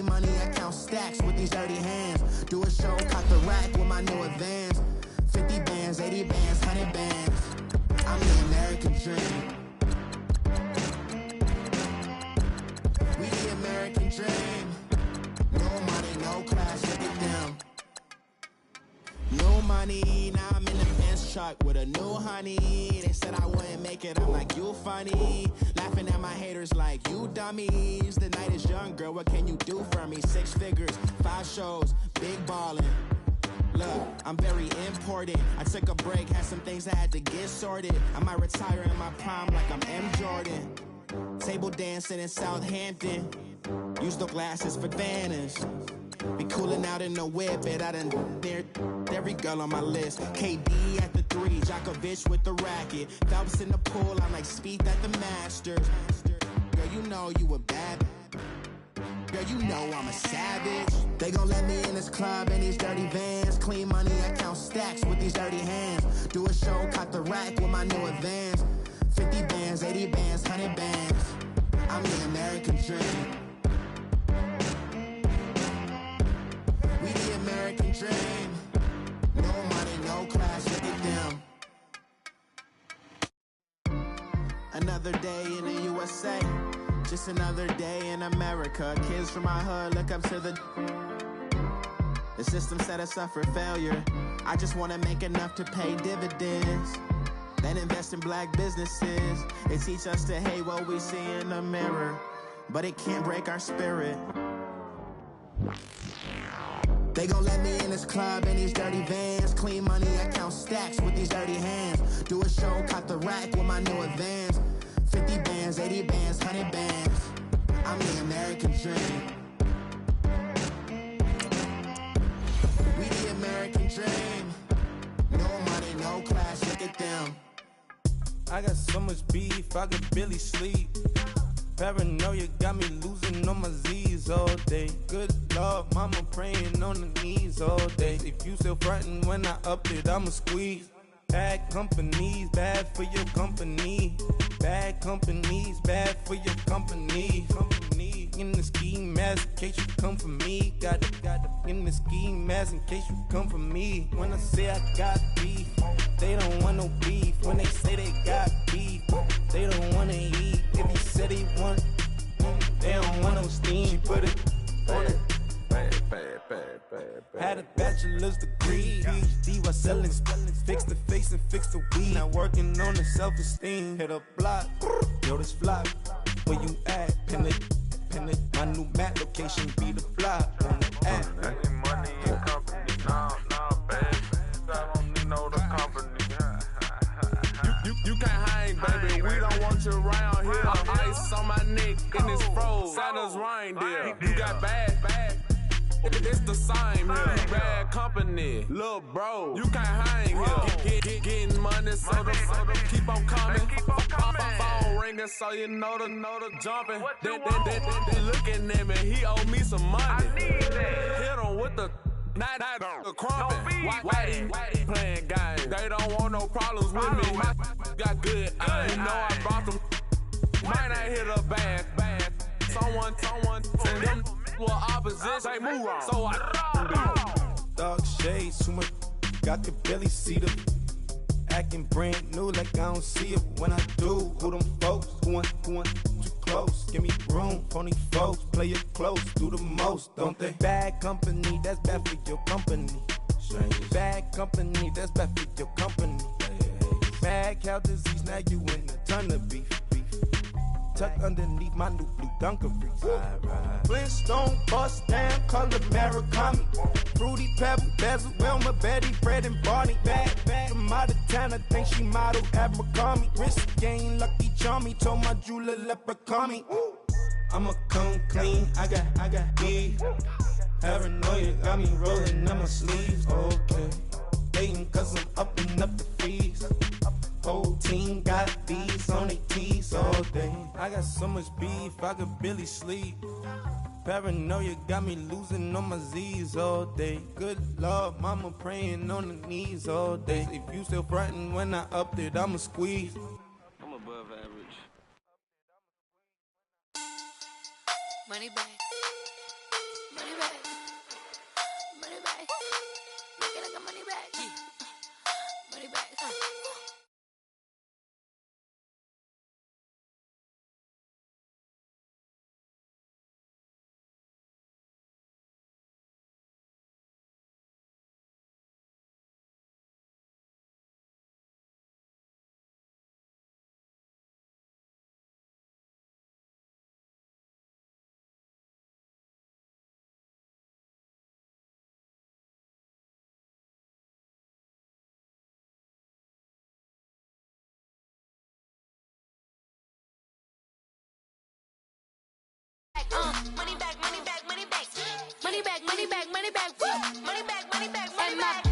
money, I count stacks with these dirty hands. Do a show, caught the rack with my new advance. 50 bands, 80 bands, 100 bands. I'm the American dream. We the American dream. No money, no class, look at them. No money, now I'm in the Benz truck with a new honey. They said I wouldn't make it, I'm like, you funny. Laughing at my haters like, you dummies. The night is young, girl, what can you do for me? 6 figures, 5 shows, big ballin'. Look, I'm very important. I took a break, had some things I had to get sorted. I might retire in my prime like I'm M. Jordan. Table dancing in Southampton. Use the glasses for banners. Be cooling out in the whip, and I done near every girl on my list. KD at the 3, Djokovic with the racket. Phelps in the pool, I'm like Speed at the Masters. Girl, you know you a bad. Girl, you know I'm a savage. They gon' let me in this club in these dirty vans. Clean money, I count stacks with these dirty hands. Do a show, caught the rack with my new advance. 50 bands, 80 bands, 100 bands. I'm the American dream. We the American dream. No money, no class, look at them. Another day in the USA. Just another day in America. Kids from my hood look up to the system set us up for failure. I just wanna make enough to pay dividends, then invest in black businesses. They teach us to hate what we see in the mirror, but it can't break our spirit. They gon' let me in this club in these dirty vans. Clean money, I count stacks with these dirty hands. Do a show, caught the rack with my new advance. 50 bands, 80 bands, 100 bands. I'm the American dream. We the American dream. No money, no class, look at them. I got so much beef, I could barely sleep. Paranoia got me losing on my Z's all day. Good Lord, mama praying on the knees all day. If you still frontin' when I up it, I'ma squeeze. Bad companies, bad for your company. Bad companies, bad for your company. Company in the ski mask in case you come for me. Got it in the ski mask in case you come for me. When I say I got beef, they don't want no beef. When they say they got beef, they don't wanna eat. If you said they want, they don't want no steam. She put it on it. Had a bachelor's degree, PhD while selling, fix the face and fix the weed. Now working on the self-esteem. Hit a block, yo this flop. Where you at? Pin it. My new map location be the flop on the app. Any money in company, nah, baby. I don't need no the company. You can't hang, baby. We don't want you around here. Ice on my neck and it's froze. Santa's reindeer. You got bad. It's the same here. You bad company, little bro. You can't hang here. Getting money, so the keep on coming. Phone ringing, so you know the jumping. They looking at me, he owe me some money. Hit him with the night the crumping. Whitey playing games. They don't want no problems with me. Got good. You know I brought them. Might not hit a bad. Someone tell them. Well, opposition, say move wrong. So I Dark shades, too much. I could barely see them. Acting brand new, like I don't see it when I do. Who them folks? Who want too close? Give me room, phony folks. Play it close, do the most, don't they? Bad company, that's bad for your company. Bad company, that's bad for your company. Mad cow disease, now you in a ton of beef. Tuck underneath my new blue Dunkaroos. Flintstone bust down, color Murakami. Fruity Pebble, Bezel, Wilma, Betty, Fred and Barney. Bad from out of town, I think she model Abercrombie. Wrist game, Lucky Charmy, told my jeweler leprechaun me. I'ma come clean, I got beef. Paranoia got me rolling on my sleeves. Okay, hating cause I'm upping up the fees. Whole team got these on their tees all day. I got so much beef, I could barely sleep. Paranoia got me losing on my Z's all day. Good Lord, mama praying on the knees all day. If you still frontin' when I up it, I'ma squeeze. I'm above average. Money back. money back, money back, money back, woo. Money back, money back, money back.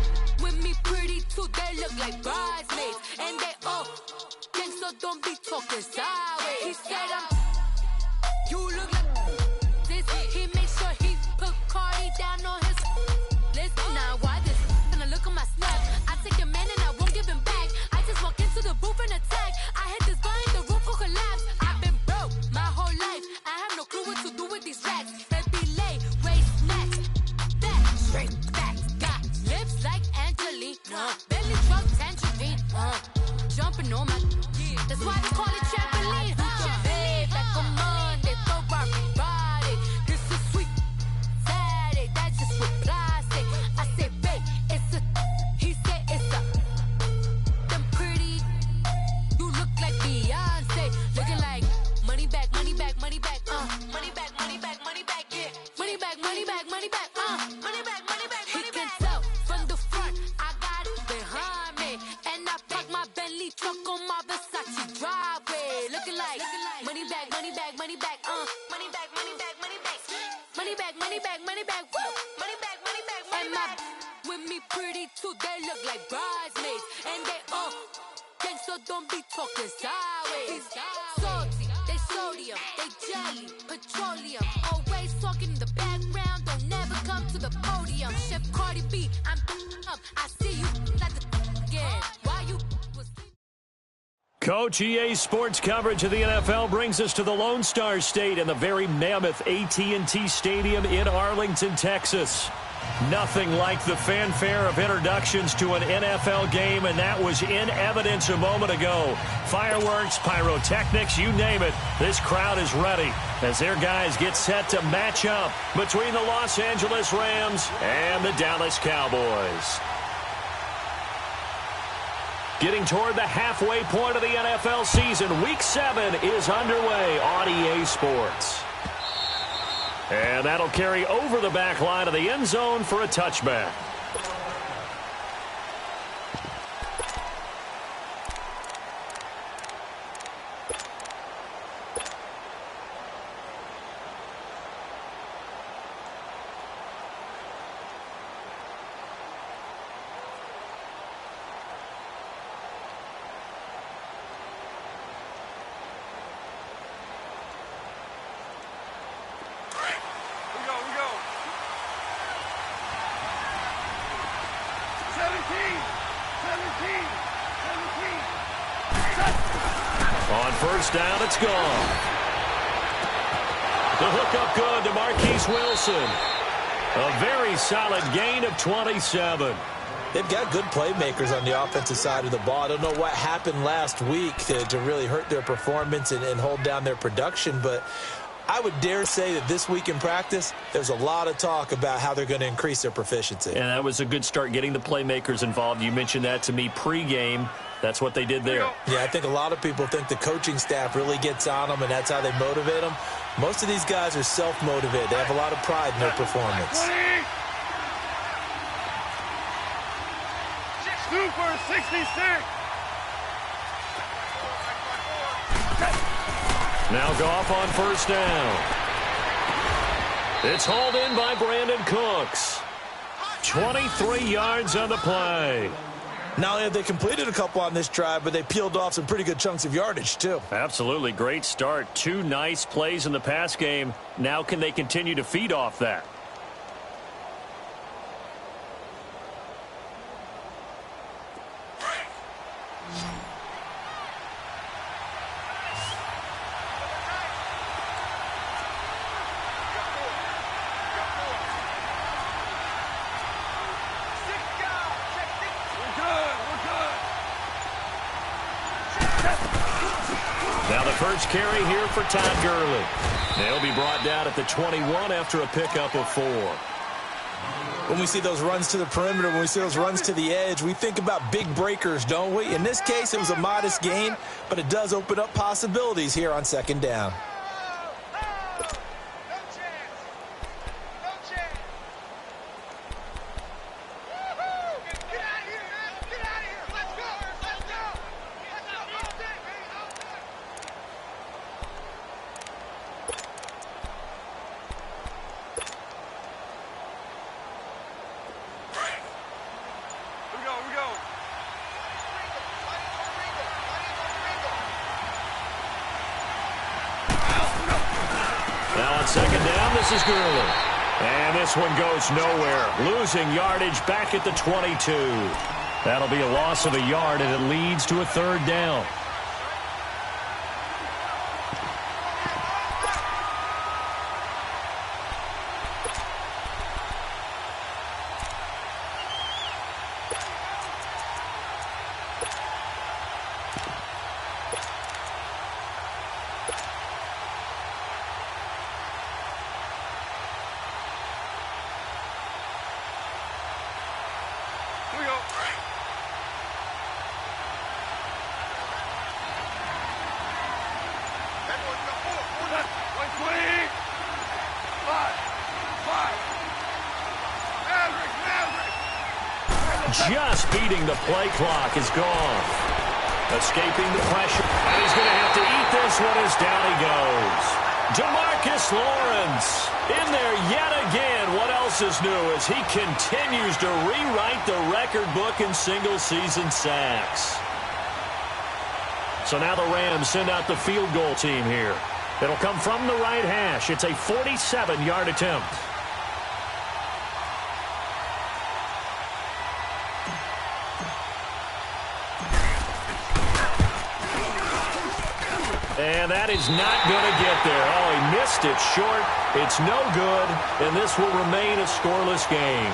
With me pretty too, they look like bridesmaids. And they all think so, don't be talking sideways. He said you look like this. He make sure he put Cardi down on his list. Now why this? Gonna look at my snap. I take your man and I won't give him back. I just walk into the booth and attack. I hit this guy in the roof will collapse. I've been broke my whole life. I have no clue what to do with these racks. Heavy lay, race snacks. Back, straight back. Got lips like Angelina. Belly truck tangerine. Jumping on my. That's why they call it trampoline. Babe, like a Monday, Ferrari body. This is sweet. Saturday, that's just with plastic. I say, babe, it's a. He said it's a. Them pretty. You look like Beyonce. Looking like money back, money back, money back. Money back, money back, money back, yeah. Money back, money back, money back. Money back, money back, money back. He can tell from the front, I got it behind me. And I park my Bentley truck on my Versace driveway. Looking like money back, money back, money back. Money back, money back, money back. Money back, money back, money back. Woo. Money back, money back, money back. With me pretty too, they look like bridesmaids. And they all think so, don't be talking sideways. Salty, they sodium, they jelly, petroleum. Always talking in the background, don't never come to the podium. Chef Cardi B, I'm up. I see you like the again. Why you was Coach, EA Sports coverage of the NFL brings us to the Lone Star State and the very mammoth AT&T Stadium in Arlington, Texas. Nothing like the fanfare of introductions to an NFL game, and that was in evidence a moment ago. Fireworks, pyrotechnics, you name it. This crowd is ready as their guys get set to match up between the Los Angeles Rams and the Dallas Cowboys. Getting toward the halfway point of the NFL season, Week 7 is underway on EA Sports. And that'll carry over the back line of the end zone for a touchback. On first down, it's gone. The hookup good to Marquise Wilson. A very solid gain of 27. They've got good playmakers on the offensive side of the ball. I don't know what happened last week to really hurt their performance and hold down their production, but I would dare say that this week in practice, there's a lot of talk about how they're going to increase their proficiency. And that was a good start getting the playmakers involved. You mentioned that to me pregame. That's what they did there. Yeah, I think a lot of people think the coaching staff really gets on them, and that's how they motivate them. Most of these guys are self-motivated. They have a lot of pride in their performance. 2 for 66. Now Goff on first down. It's hauled in by Brandon Cooks. 23 yards on the play. Not only have they completed a couple on this drive, but they peeled off some pretty good chunks of yardage, too. Absolutely. Great start. 2 nice plays in the pass game. Now can they continue to feed off that? Now the first carry here for Todd Gurley. They'll be brought down at the 21 after a pickup of 4. When we see those runs to the perimeter, when we see those runs to the edge, we think about big breakers, don't we? In this case, it was a modest gain, but it does open up possibilities here on second down. This is Gurley. And this one goes nowhere. Losing yardage back at the 22. That'll be a loss of a yard, and it leads to a third down. Just beating the play clock is gone. Escaping the pressure. And he's going to have to eat this one as down he goes. DeMarcus Lawrence in there yet again. What else is new as he continues to rewrite the record book in single-season sacks. So now the Rams send out the field goal team here. It'll come from the right hash. It's a 47-yard attempt. And that is not going to get there. Oh, he missed it short. It's no good, and this will remain a scoreless game.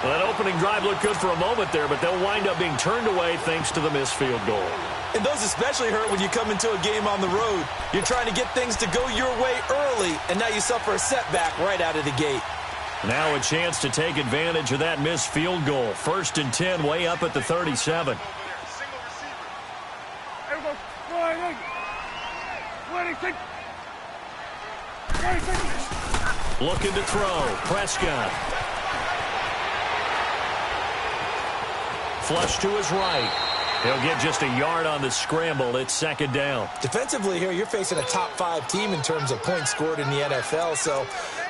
Well, that opening drive looked good for a moment there, but they'll wind up being turned away thanks to the missed field goal. And those especially hurt when you come into a game on the road. You're trying to get things to go your way early, and now you suffer a setback right out of the gate. Now a chance to take advantage of that missed field goal. 1st and 10, way up at the 37. Looking to throw. Prescott. Flush to his right. He'll get just a yard on the scramble. It's 2nd down. Defensively here, you're facing a top-5 team in terms of points scored in the NFL. So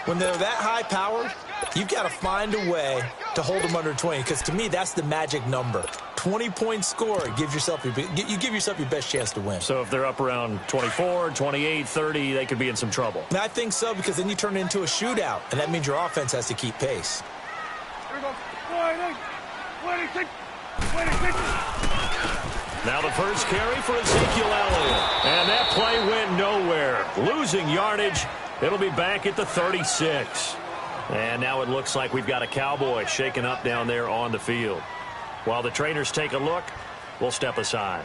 when they're that high-powered, you've got to find a way to hold them under 20. Because to me, that's the magic number. 20 points scored. You give yourself your best chance to win. So if they're up around 24, 28, 30, they could be in some trouble. And I think so, because then you turn it into a shootout, and that means your offense has to keep pace. Here we go. 26. Now the first carry for Ezekiel Elliott. And that play went nowhere. Losing yardage. It'll be back at the 36. And now it looks like we've got a Cowboy shaken up down there on the field. While the trainers take a look, we'll step aside.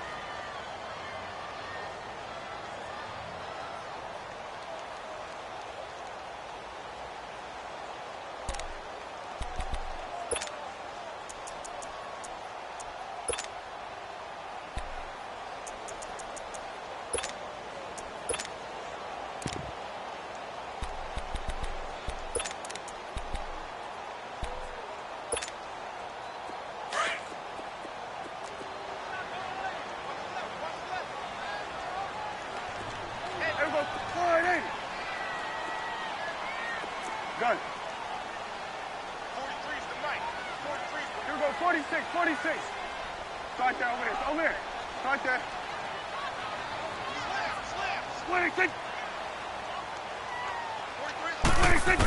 Gun. 43's the mic. 43's. Here we go. 46. Start there over there. Over there. Start there. Slam. 26. 26.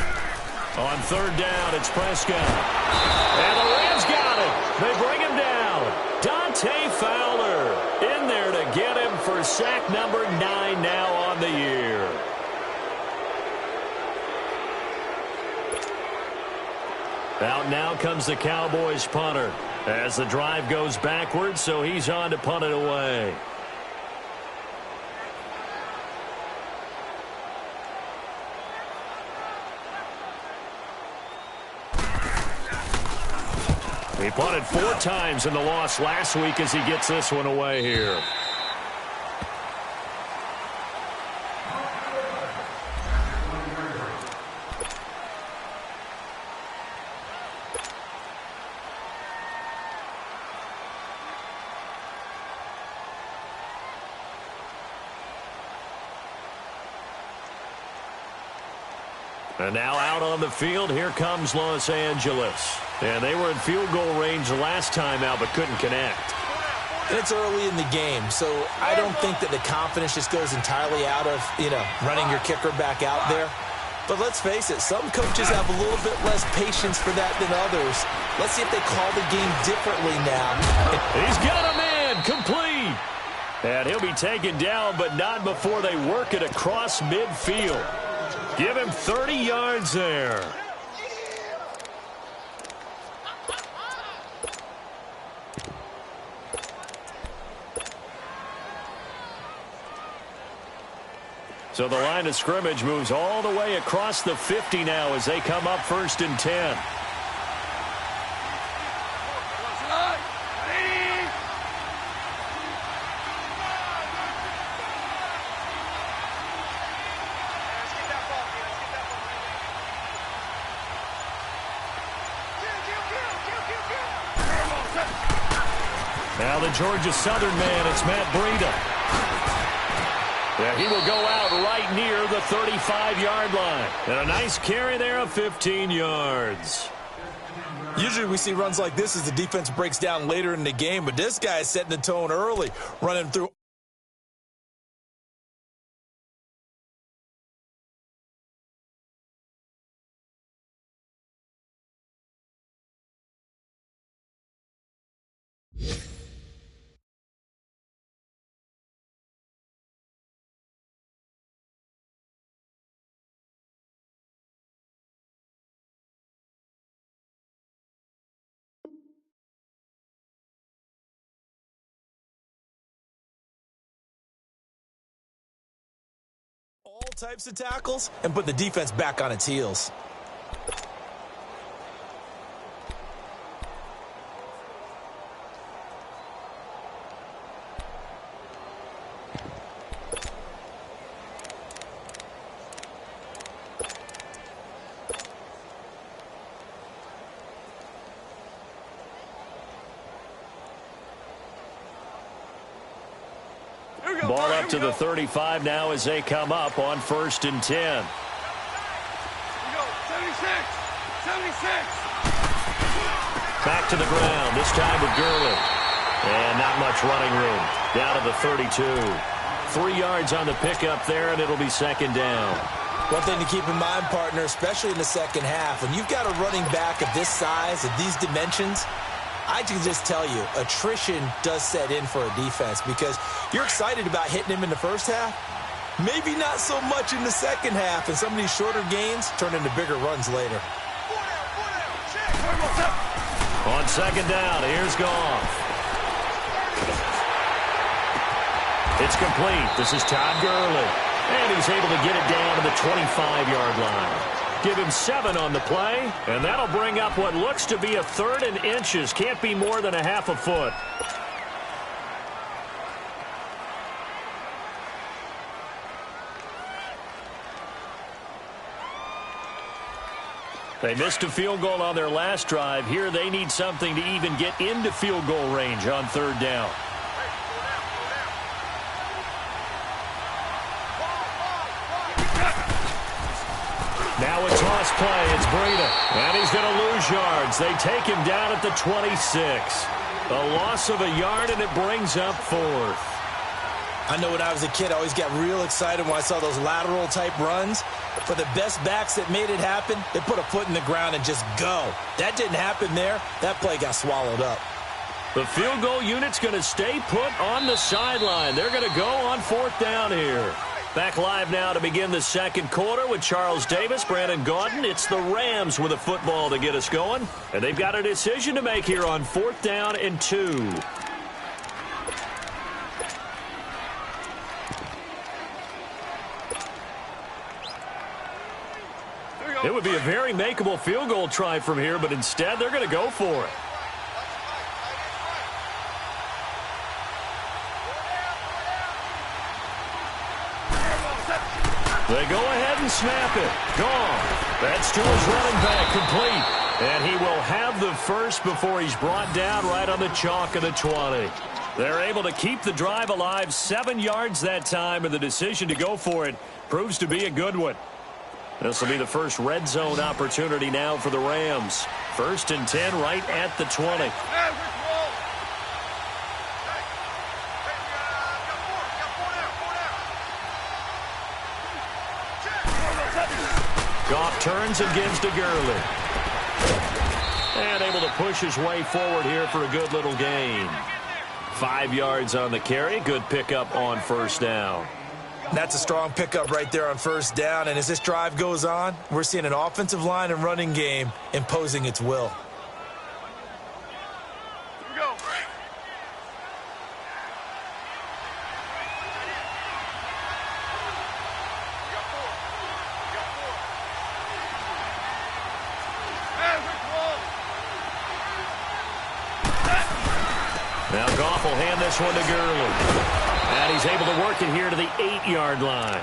On 3rd down, it's Prescott. And the Rams got it. They bring him down. Dante Fowler in there to get him for sack number 9 now on the year. Out now comes the Cowboys punter as the drive goes backwards, so he's on to punt it away. He punted 4 times in the loss last week as he gets this one away here. And now out on the field, here comes Los Angeles. And they were in field goal range the last time out, but couldn't connect. And it's early in the game, so I don't think that the confidence just goes entirely out of, running your kicker back out there. But let's face it, some coaches have a little bit less patience for that than others. Let's see if they call the game differently now. He's got a man, complete. And he'll be taken down, but not before they work it across midfield. Give him 30 yards there. So the line of scrimmage moves all the way across the 50 now as they come up 1st and 10. Now the Georgia Southern man, it's Matt Breida. Yeah, he will go out right near the 35-yard line. And a nice carry there of 15 yards. Usually we see runs like this as the defense breaks down later in the game, but this guy is setting the tone early, running through. All types of tackles and put the defense back on its heels. Ball up to the 35 now as they come up on 1st and 10. Here we go. 76. Back to the ground, this time with Gurley. And not much running room. Down to the 32. 3 yards on the pickup there, and it'll be 2nd down. One thing to keep in mind, partner, especially in the second half, when you've got a running back of this size, of these dimensions, I can just tell you, attrition does set in for a defense because you're excited about hitting him in the first half. Maybe not so much in the second half, and some of these shorter gains turn into bigger runs later. On 2nd down, here's Goff. It's complete. This is Todd Gurley. And he's able to get it down to the 25-yard line. Give him 7 on the play, and that'll bring up what looks to be a 3rd and inches. Can't be more than a half a foot. They missed a field goal on their last drive. Here they need something to even get into field goal range on 3rd down. Now a toss play. It's Breida. And he's going to lose yards. They take him down at the 26. A loss of a yard, and it brings up 4th. I know when I was a kid, I always got real excited when I saw those lateral-type runs. For the best backs that made it happen, they put a foot in the ground and just go. That didn't happen there. That play got swallowed up. The field goal unit's going to stay put on the sideline. They're going to go on 4th down here. Back live now to begin the second quarter with Charles Davis, Brandon Gaudin. It's the Rams with a football to get us going. And they've got a decision to make here on 4th down and 2. It would be a very makeable field goal try from here, but instead they're going to go for it. They go ahead and snap it. Gone. That's to his running back, complete. And he will have the first before he's brought down right on the chalk of the 20. They're able to keep the drive alive, 7 yards that time, and the decision to go for it proves to be a good one. This will be the first red zone opportunity now for the Rams. 1st and 10 right at the 20. Turns and gives to Gurley. And able to push his way forward here for a good little gain. 5 yards on the carry. Good pickup on first down. That's a strong pickup right there on first down. And as this drive goes on, we're seeing an offensive line and running game imposing its will. Now Goff will hand this one to Gurley. And he's able to work it here to the 8-yard line.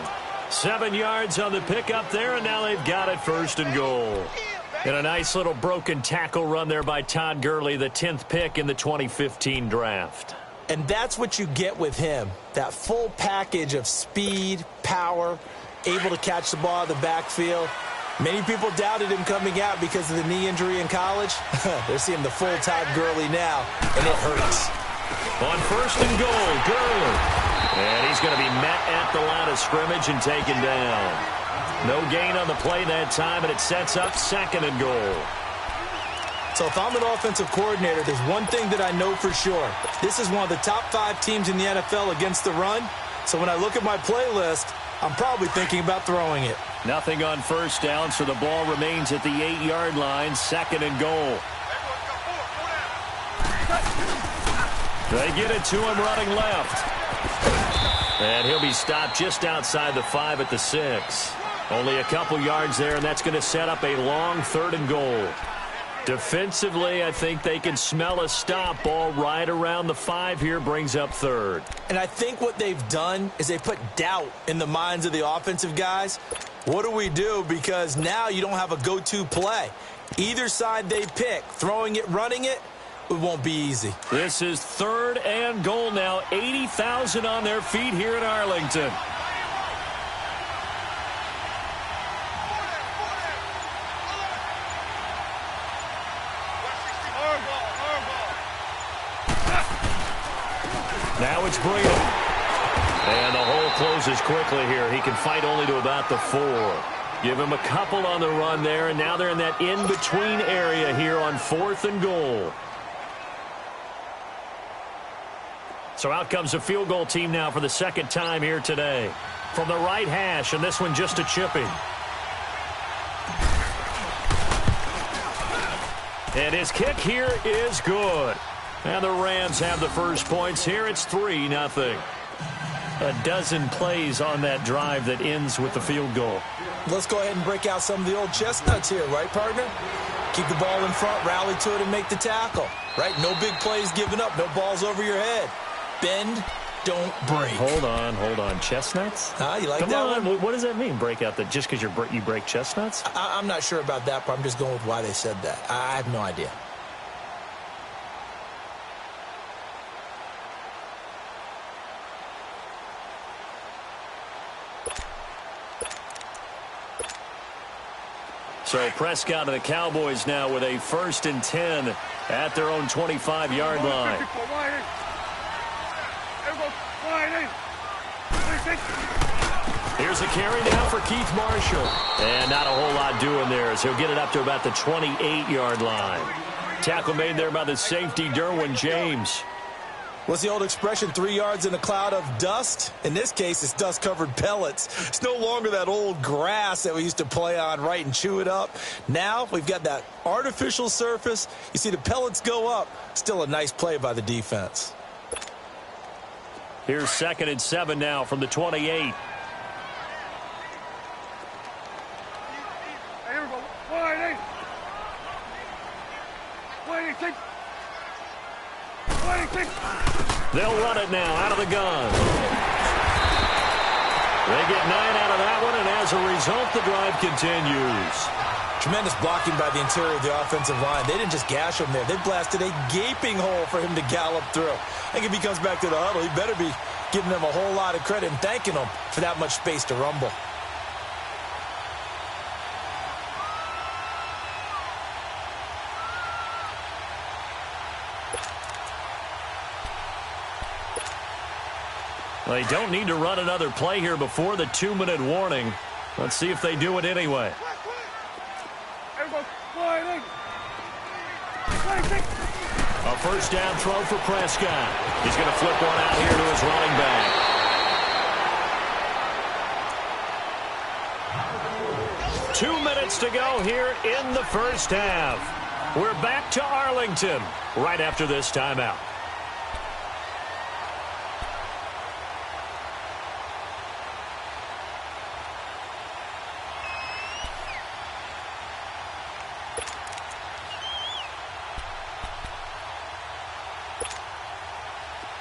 7 yards on the pickup there, and now they've got it first and goal. And a nice little broken tackle run there by Todd Gurley, the 10th pick in the 2015 draft. And that's what you get with him, that full package of speed, power, able to catch the ball out of the backfield. Many people doubted him coming out because of the knee injury in college. They're seeing the full Todd Gurley now, and it hurts. On first and goal, Gurley. And he's going to be met at the line of scrimmage and taken down. No gain on the play that time, and it sets up second and goal. So if I'm an offensive coordinator, there's one thing that I know for sure. This is one of the top 5 teams in the NFL against the run. So when I look at my playlist, I'm probably thinking about throwing it. Nothing on first down, so the ball remains at the 8-yard line, second and goal. They get it to him running left. And he'll be stopped just outside the 5 at the 6. Only a couple yards there, and that's going to set up a long third and goal. Defensively, I think they can smell a stop. Ball right around the 5 here, brings up third. And I think what they've done is they put doubt in the minds of the offensive guys. What do we do? Because now you don't have a go-to play. Either side they pick, throwing it, running it, it won't be easy. This is third and goal now. 80,000 on their feet here in Arlington. Now it's Breida. And the hole closes quickly here. He can fight only to about the 4. Give him a couple on the run there, and now they're in that in-between area here on fourth and goal. So out comes the field goal team now for the second time here today. From the right hash, and this one just a chipping. And his kick here is good. And the Rams have the first points here. It's 3-0. A dozen plays on that drive that ends with the field goal. Let's go ahead and break out some of the old chestnuts here, right, partner? Keep the ball in front, rally to it, and make the tackle, right? No big plays given up, no balls over your head. Bend, don't break. Hold on. Chestnuts? You like Come that on. one? What does that mean, break out? Just because you break chestnuts? I'm not sure about that, but I'm just going with why they said that. I have no idea. So Prescott and the Cowboys now with a 1st and 10 at their own 25-yard line. Here's a carry now for Keith Marshall. And not a whole lot doing there as he'll get it up to about the 28-yard line. Tackle made there by the safety, Derwin James. What's the old expression, 3 yards in a cloud of dust? In this case, it's dust-covered pellets. It's no longer that old grass that we used to play on, right, and chew it up. Now we've got that artificial surface. You see the pellets go up. Still a nice play by the defense. Here's 2nd and 7 now from the 28. They'll run it now out of the gun. They get 9 out of that one, and as a result, the drive continues. Tremendous blocking by the interior of the offensive line. They didn't just gash him there. They blasted a gaping hole for him to gallop through. I think if he comes back to the huddle, he better be giving them a whole lot of credit and thanking them for that much space to rumble. They don't need to run another play here before the 2-minute warning. Let's see if they do it anyway. A first down throw for Prescott. He's going to flip one out here to his running back. Two minutes to go here in the first half. We're back to Arlington right after this timeout.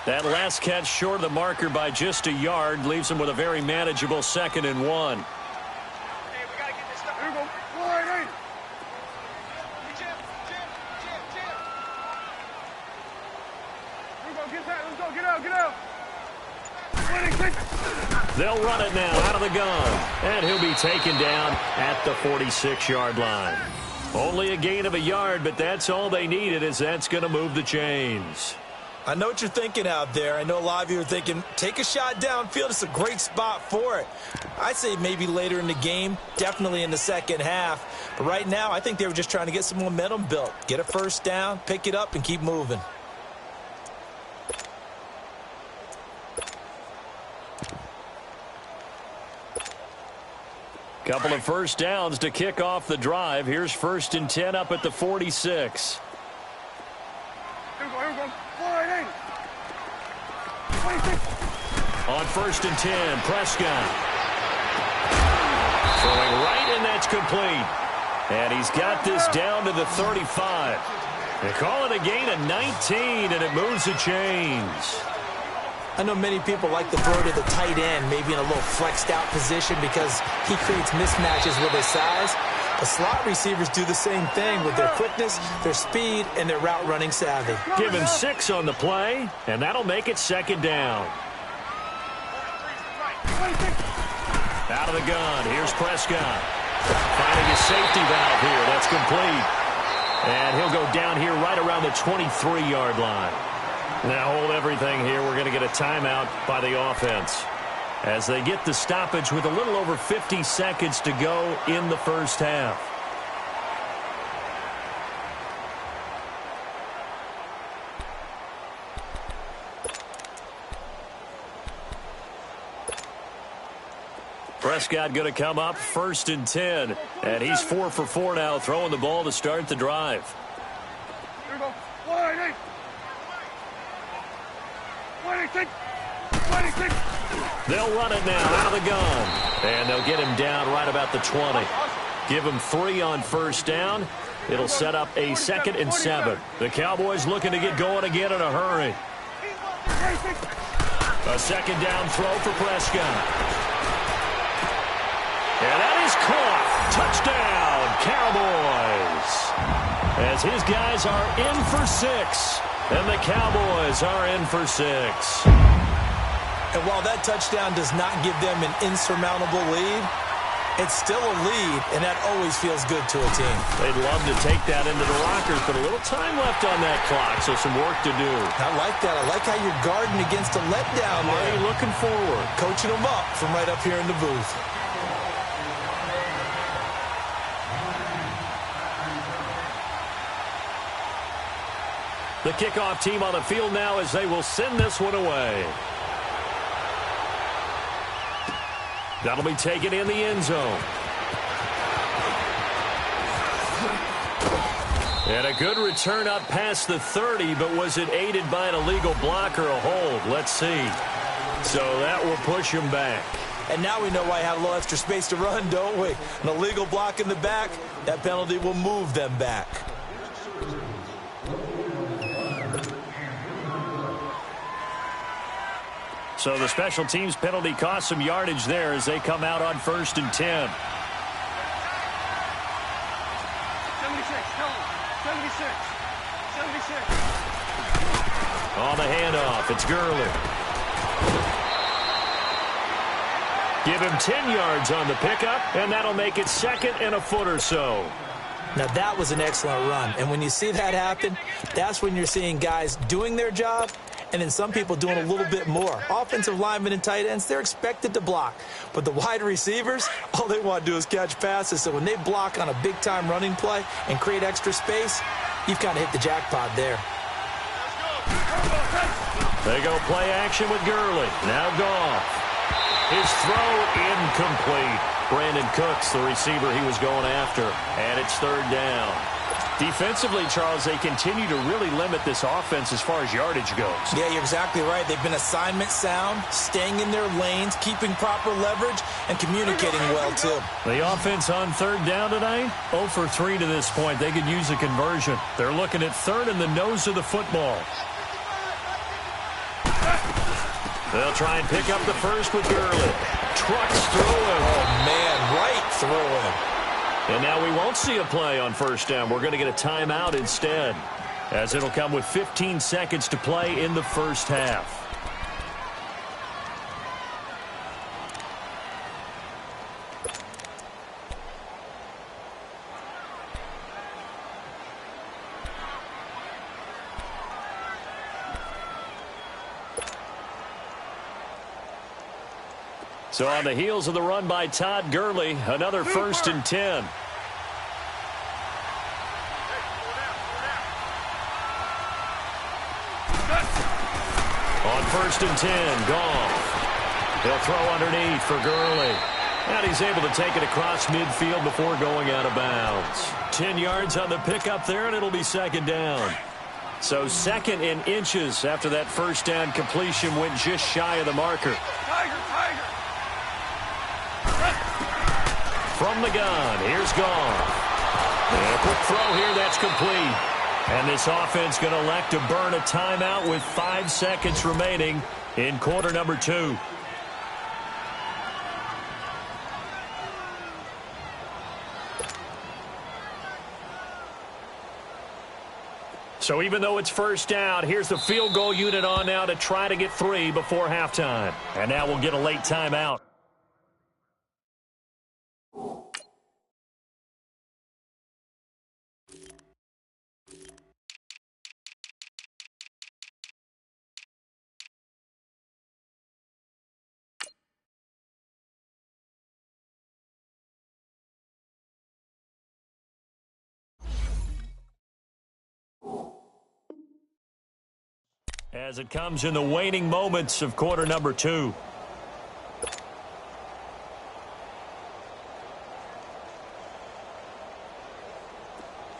That last catch short of the marker by just a yard leaves him with a very manageable 2nd and 1. Hey, we got to get this stuff. Here we go. Hey. Jim. Here we go. Get that. Let's go. Get out. They'll run it now out of the gun. And he'll be taken down at the 46-yard line. Only a gain of a yard, but that's all they needed, as that's going to move the chains. I know what you're thinking out there. I know a lot of you are thinking, take a shot downfield. It's a great spot for it. I'd say maybe later in the game, definitely in the second half. But right now, I think they were just trying to get some momentum built. Get a first down, pick it up, and keep moving. Couple of first downs to kick off the drive. Here's 1st and 10 up at the 46. Here we go. On 1st and 10, Prescott. Throwing right, and that's complete. And he's got this down to the 35. They call it a gain of 19, and it moves the chains. I know many people like to throw to the tight end, maybe in a little flexed out position because he creates mismatches with his size. The slot receivers do the same thing with their quickness, their speed, and their route running savvy. Give him 6 on the play, and that'll make it 2nd down. Out of the gun, here's Prescott. Finding his safety valve here, that's complete. And he'll go down here right around the 23-yard line. Now hold everything here. We're going to get a timeout by the offense as they get the stoppage with a little over 50 seconds to go in the first half. Prescott going to come up 1st and 10, and he's 4 for 4 now, throwing the ball to start the drive. Here we go. 26. They'll run it now out of the gun, and they'll get him down right about the 20. Give him 3 on first down. It'll set up a 2nd and 7. The Cowboys looking to get going again in a hurry. A 2nd down throw for Prescott. And that is caught. Touchdown, Cowboys. As his guys are in for 6. And the Cowboys are in for 6. And while that touchdown does not give them an insurmountable lead, it's still a lead, and that always feels good to a team. They'd love to take that into the rockers, but a little time left on that clock, so some work to do. I like that. I like how you're guarding against a letdown there. Marty looking forward. Coaching them up from right up here in the booth. The kickoff team on the field now as they will send this one away. That'll be taken in the end zone. And a good return up past the 30, but was it aided by an illegal block or a hold? Let's see. So that will push him back. And now we know why I had a little extra space to run, don't we? An illegal block in the back, that penalty will move them back. So the special teams penalty cost some yardage there as they come out on 1st and 10. 76. On the handoff, it's Gurley. Give him 10 yards on the pickup, and that'll make it 2nd and a foot or so. Now, that was an excellent run. And when you see that happen, that's when you're seeing guys doing their job and then some people doing a little bit more. Offensive linemen and tight ends, they're expected to block. But the wide receivers, all they want to do is catch passes. So when they block on a big-time running play and create extra space, you've kind of hit the jackpot there. They go play action with Gurley. Now Goff. His throw incomplete. Brandon Cooks, the receiver he was going after. And it's third down. Defensively, Charles, they continue to really limit this offense as far as yardage goes. Yeah, you're exactly right. They've been assignment sound, staying in their lanes, keeping proper leverage, and communicating well, too. The offense on third down tonight, 0 for 3 to this point. They could use a conversion. They're looking at third in the nose of the football. They'll try and pick up the first with Gurley. Trucks through him. Oh, man, right through him. And now we won't see a play on first down. We're going to get a timeout instead, as it'll come with 15 seconds to play in the first half. So on the heels of the run by Todd Gurley, another 1st and 10. On 1st and 10, Goff. He'll throw underneath for Gurley. And he's able to take it across midfield before going out of bounds. 10 yards on the pickup there, and it'll be second down. So second in inches after that first down completion went just shy of the marker. From the gun, here's Goff. And a quick throw here, that's complete. And this offense going to elect to burn a timeout with 5 seconds remaining in quarter number 2. So even though it's first down, here's the field goal unit on now to try to get 3 before halftime. And now we'll get a late timeout. As it comes in the waning moments of quarter number 2.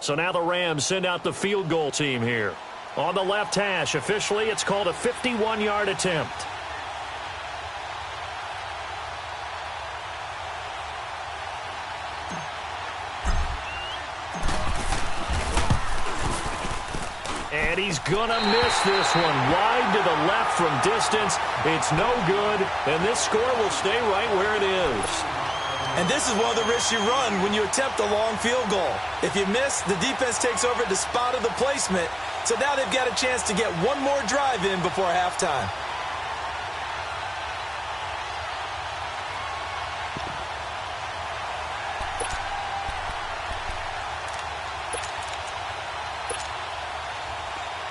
So now the Rams send out the field goal team here. On the left hash, officially it's called a 51-yard attempt. And he's going to miss this one. Wide to the left from distance. It's no good, and this score will stay right where it is. And this is one of the risks you run when you attempt a long field goal. If you miss, the defense takes over at the spot of the placement. So now they've got a chance to get one more drive in before halftime.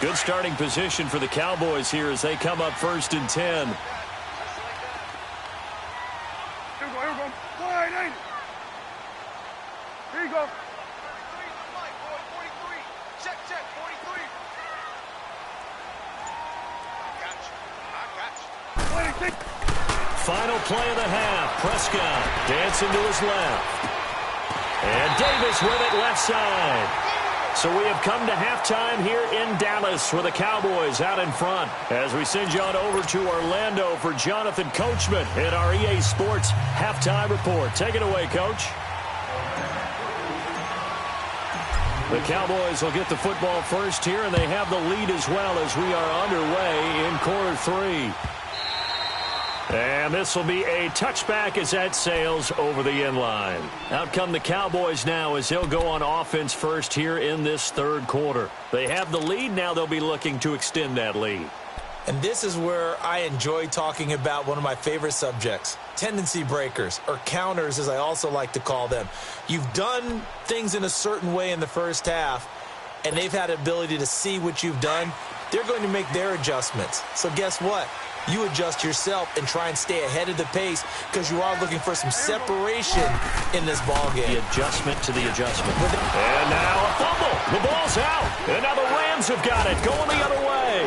Good starting position for the Cowboys here as they come up 1st and 10. Here we go. Here you go. 43. Check, 43. I got you. Final play of the half. Prescott dancing to his left. And Davis with it left side. So we have come to halftime here in Dallas with the Cowboys out in front. As we send you on over to Orlando for Jonathan Coachman in our EA Sports Halftime Report. Take it away, Coach. The Cowboys will get the football first here, and they have the lead as well as we are underway in quarter 3. And this will be a touchback as that sails over the end line. Out come the Cowboys now as they'll go on offense first here in this third quarter. They have the lead. Now they'll be looking to extend that lead. And this is where I enjoy talking about one of my favorite subjects, tendency breakers, or counters as I also like to call them. You've done things in a certain way in the first half, and they've had the ability to see what you've done they're going to make their adjustments. So guess what? You adjust yourself and try and stay ahead of the pace because you are looking for some separation in this ball game. The adjustment to the adjustment. And now a fumble. The ball's out. And now the Rams have got it going the other way.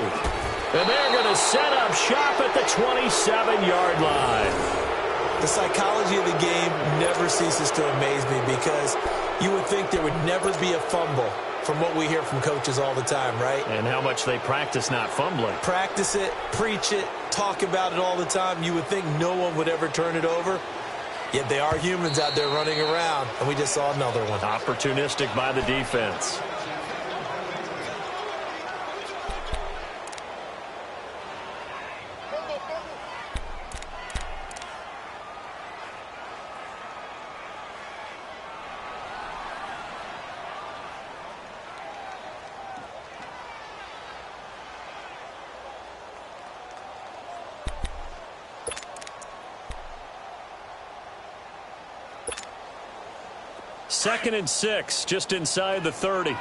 And they're going to set up shop at the 27-yard line. The psychology of the game never ceases to amaze me because you would think there would never be a fumble from what we hear from coaches all the time, right? And how much they practice not fumbling. Practice it, preach it, talk about it all the time. You would think no one would ever turn it over. Yet they are humans out there running around, and we just saw another one. Opportunistic by the defense. Second and 6, just inside the 30.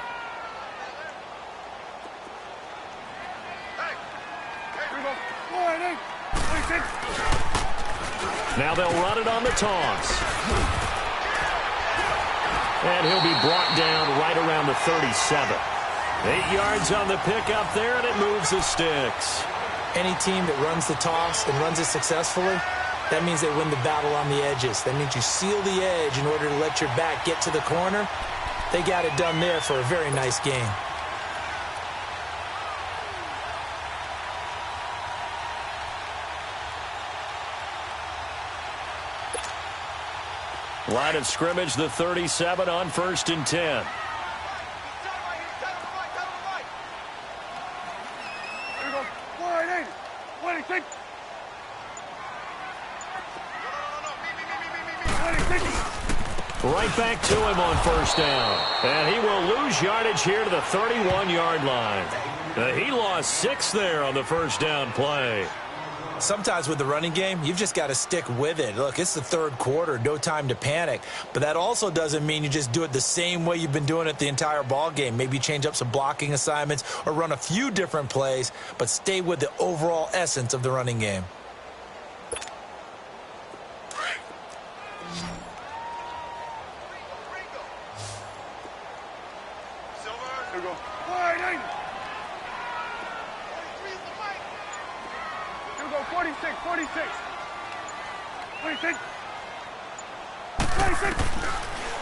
Now they'll run it on the toss. And he'll be brought down right around the 37. 8 yards on the pickup there, and it moves the sticks. Any team that runs the toss and runs it successfully, that means they win the battle on the edges. That means you seal the edge in order to let your back get to the corner. They got it done there for a very nice game. Line of scrimmage, the 37 on 1st and 10. Right back to him on 1st down. And he will lose yardage here to the 31-yard line. He lost 6 there on the 1st down play. Sometimes with the running game, you've just got to stick with it. Look, it's the 3rd quarter, no time to panic. But that also doesn't mean you just do it the same way you've been doing it the entire ball game. Maybe change up some blocking assignments or run a few different plays, but stay with the overall essence of the running game.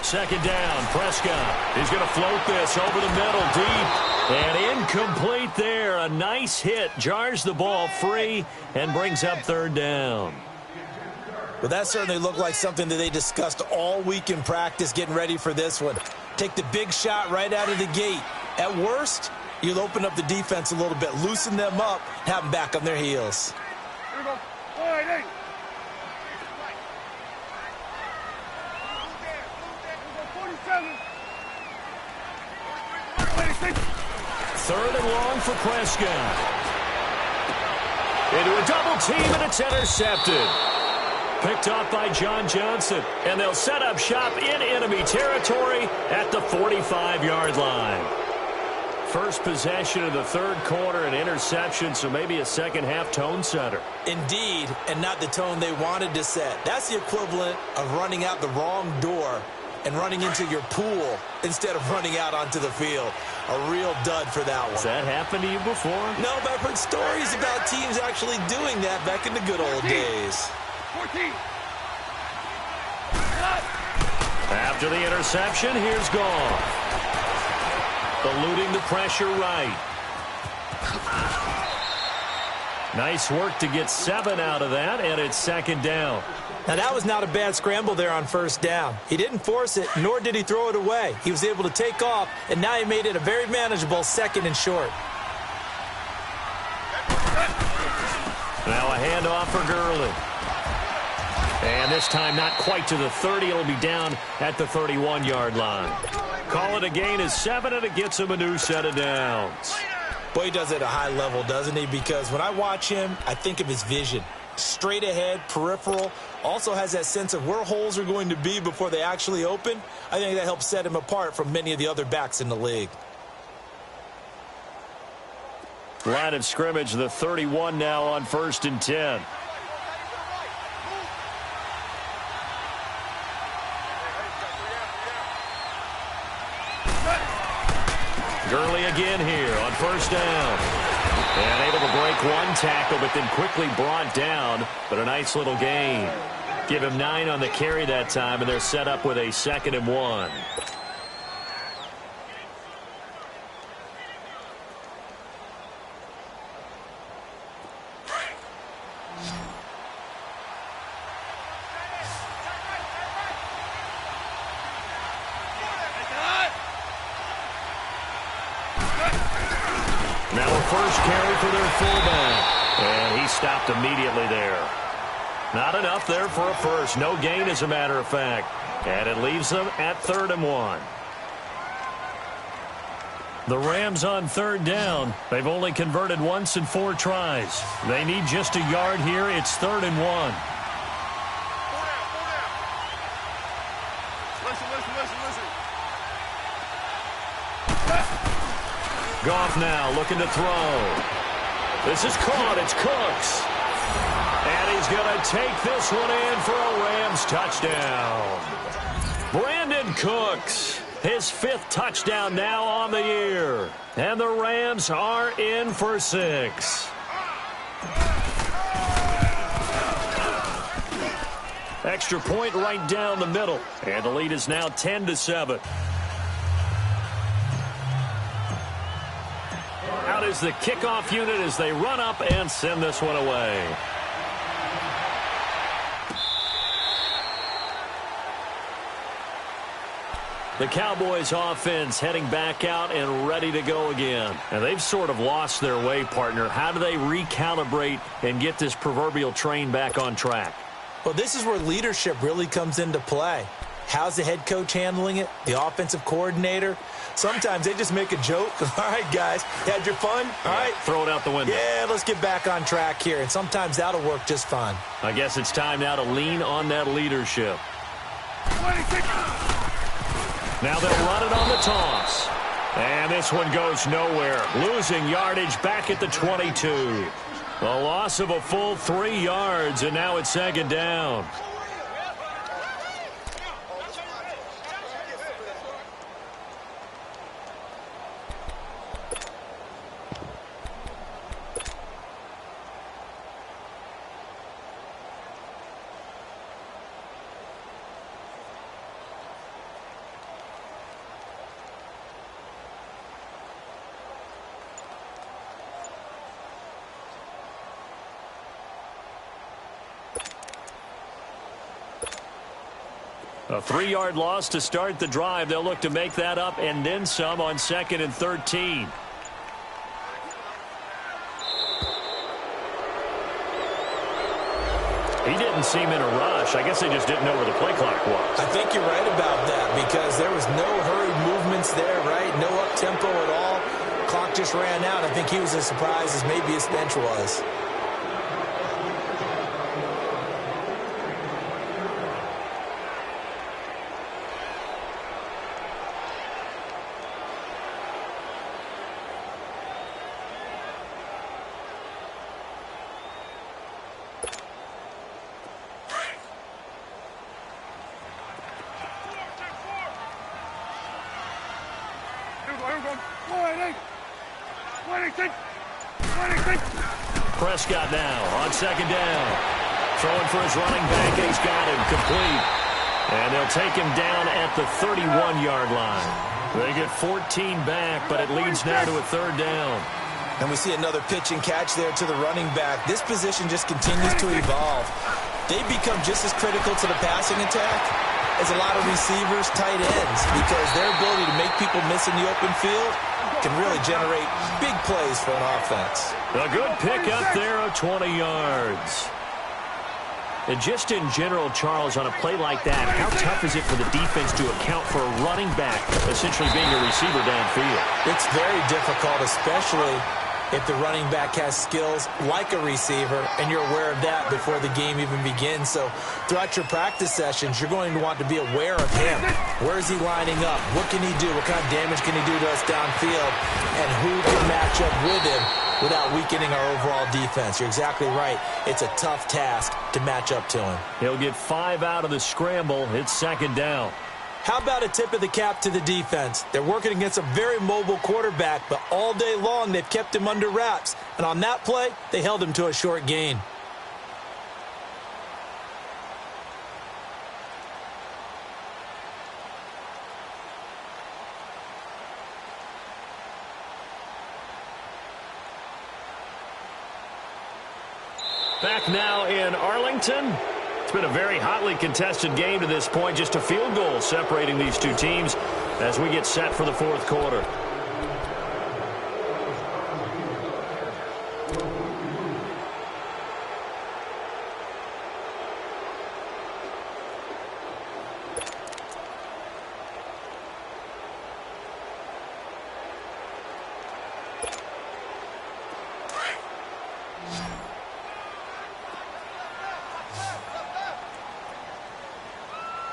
Second down, Prescott. He's going to float this over the middle, deep, and incomplete there. A nice hit, jars the ball free, and brings up 3rd down. Well, that certainly looked like something that they discussed all week in practice getting ready for this one. Take the big shot right out of the gate. At worst, you'll open up the defense a little bit, loosen them up, have them back on their heels. Here we go. 4-8. 3rd and long for Prescott. Into a double team, and it's intercepted. Picked off by John Johnson. And they'll set up shop in enemy territory at the 45-yard line. First possession of the 3rd quarter, an interception, so maybe a second-half tone setter. Indeed, and not the tone they wanted to set. That's the equivalent of running out the wrong door and running into your pool instead of running out onto the field. A real dud for that one. Has that happened to you before? No, but I've heard stories about teams actually doing that back in the good old days. 14. After the interception, here's Goff. Eluding the pressure right. Nice work to get 7 out of that, and it's 2nd down. Now, that was not a bad scramble there on 1st down. He didn't force it, nor did he throw it away. He was able to take off, and now he made it a very manageable 2nd and short. Now a handoff for Gurley. And this time not quite to the 30. It'll be down at the 31-yard line. Call it a gain of 7, and it gets him a new set of downs. Boy, he does it at a high level, doesn't he? Because when I watch him, I think of his vision. Straight ahead, peripheral, also has that sense of where holes are going to be before they actually open. I think that helps set him apart from many of the other backs in the league. Line of scrimmage, the 31 now on 1st and 10. Gurley again here on 1st down. And able to break one tackle, but then quickly brought down. But a nice little gain. Give him 9 on the carry that time, and they're set up with a 2nd and 1. Now a first carry for their fullback. And he stopped immediately there. Not enough there for a first. No gain, as a matter of fact. And it leaves them at 3rd and 1. The Rams on 3rd down. They've only converted once in 4 tries. They need just a yard here. It's 3rd and 1. Goff now looking to throw. This is caught. It's Cooks. And he's going to take this one in for a Rams touchdown. Brandon Cooks, his 5th touchdown now on the year. And the Rams are in for 6. Extra point right down the middle. And the lead is now 10-7. Out is the kickoff unit as they run up and send this one away. The Cowboys offense heading back out and ready to go again. And they've sort of lost their way, partner. How do they recalibrate and get this proverbial train back on track? Well, this is where leadership really comes into play. How's the head coach handling it? The offensive coordinator? Sometimes they just make a joke. All right, guys, had your fun? All right. Throw it out the window. Yeah, let's get back on track here. And sometimes that'll work just fine. I guess it's time now to lean on that leadership. Now they'll run it on the toss. And this one goes nowhere. Losing yardage back at the 22. A loss of a full 3 yards, and now it's 2nd down. A 3-yard loss to start the drive. They'll look to make that up and then some on 2nd and 13. He didn't seem in a rush. I guess they just didn't know where the play clock was. I think you're right about that because there was no hurried movements there, right? No up-tempo at all. Clock just ran out. I think he was as surprised as maybe his bench was. Prescott now on 2nd down. Throwing for his running back. He's got him complete. And they'll take him down at the 31-yard line. They get 14 back, but it leads now to a 3rd down. And we see another pitch and catch there to the running back. This position just continues to evolve. They become just as critical to the passing attack as a lot of receivers, tight ends, because their ability to make people miss in the open field can really generate big plays for an offense. A good pick up there of 20 yards. And just in general, Charles, on a play like that, how tough is it for the defense to account for a running back essentially being a receiver downfield? It's very difficult, especially if the running back has skills like a receiver, and you're aware of that before the game even begins. So throughout your practice sessions, you're going to want to be aware of him. Where is he lining up? What can he do? What kind of damage can he do to us downfield? And who can match up with him without weakening our overall defense? You're exactly right. It's a tough task to match up to him. He'll get 5 out of the scramble. It's second down. How about a tip of the cap to the defense? They're working against a very mobile quarterback, but all day long they've kept him under wraps. And on that play, they held him to a short gain. Back now in Arlington. It's been a very hotly contested game to this point. Just a field goal separating these two teams as we get set for the fourth quarter.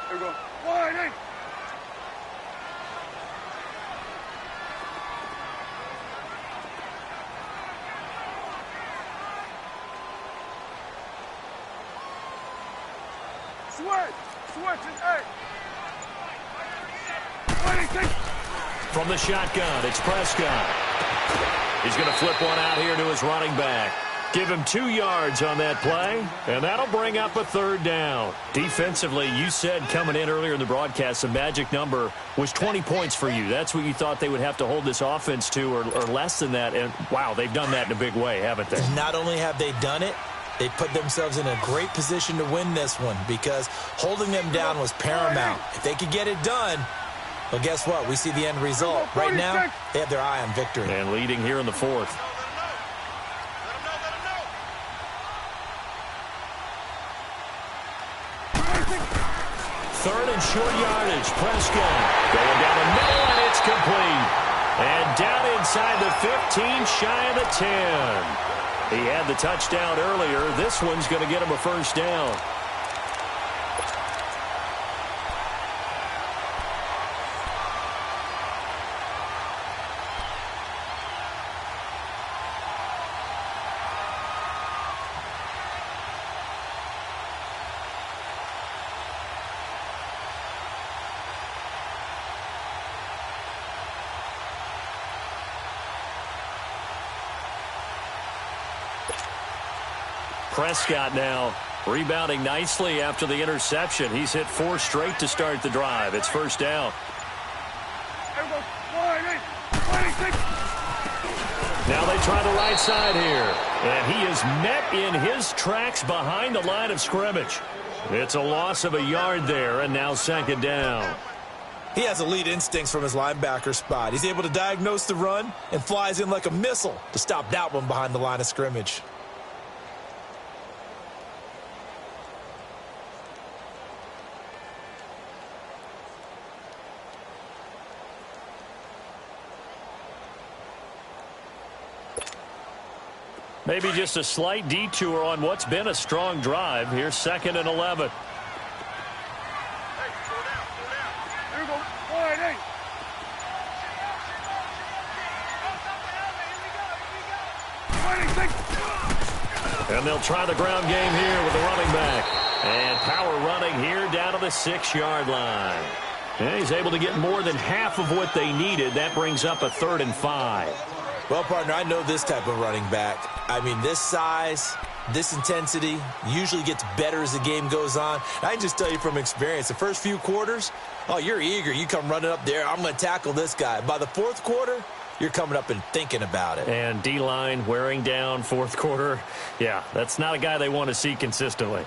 Here we go. Wide eight. Switch and eight. From the shotgun, it's Prescott. He's going to flip one out here to his running back. Give him 2 yards on that play, and that'll bring up a third down. Defensively, you said coming in earlier in the broadcast, the magic number was 20 points for you. That's what you thought they would have to hold this offense to, or less than that. And, wow, they've done that in a big way, haven't they? Not only have they done it, they put themselves in a great position to win this one because holding them down was paramount. If they could get it done, well, guess what? We see the end result. Right now, they have their eye on victory. And leading here in the fourth. Third and short yardage. Prescott going down the middle, and it's complete. And down inside the 15, shy of the 10. He had the touchdown earlier. This one's going to get him a first down. Prescott now rebounding nicely after the interception. He's hit 4 straight to start the drive. It's first down. Now they try the right side here. And he is met in his tracks behind the line of scrimmage. It's a loss of a yard there, and now second down. He has elite instincts from his linebacker spot. He's able to diagnose the run and flies in like a missile to stop that one behind the line of scrimmage. Maybe just a slight detour on what's been a strong drive. Here's 2nd and 11. Here we go. Wide eight. And they'll try the ground game here with the running back. And power running here down to the 6-yard line. And he's able to get more than half of what they needed. That brings up a 3rd and 5. Well, partner, I know this type of running back. I mean, this size, this intensity usually gets better as the game goes on. And I can just tell you from experience, the first few quarters, oh, you're eager. You come running up there, I'm going to tackle this guy. By the fourth quarter, you're coming up and thinking about it. And D-line wearing down fourth quarter. Yeah, that's not a guy they want to see consistently.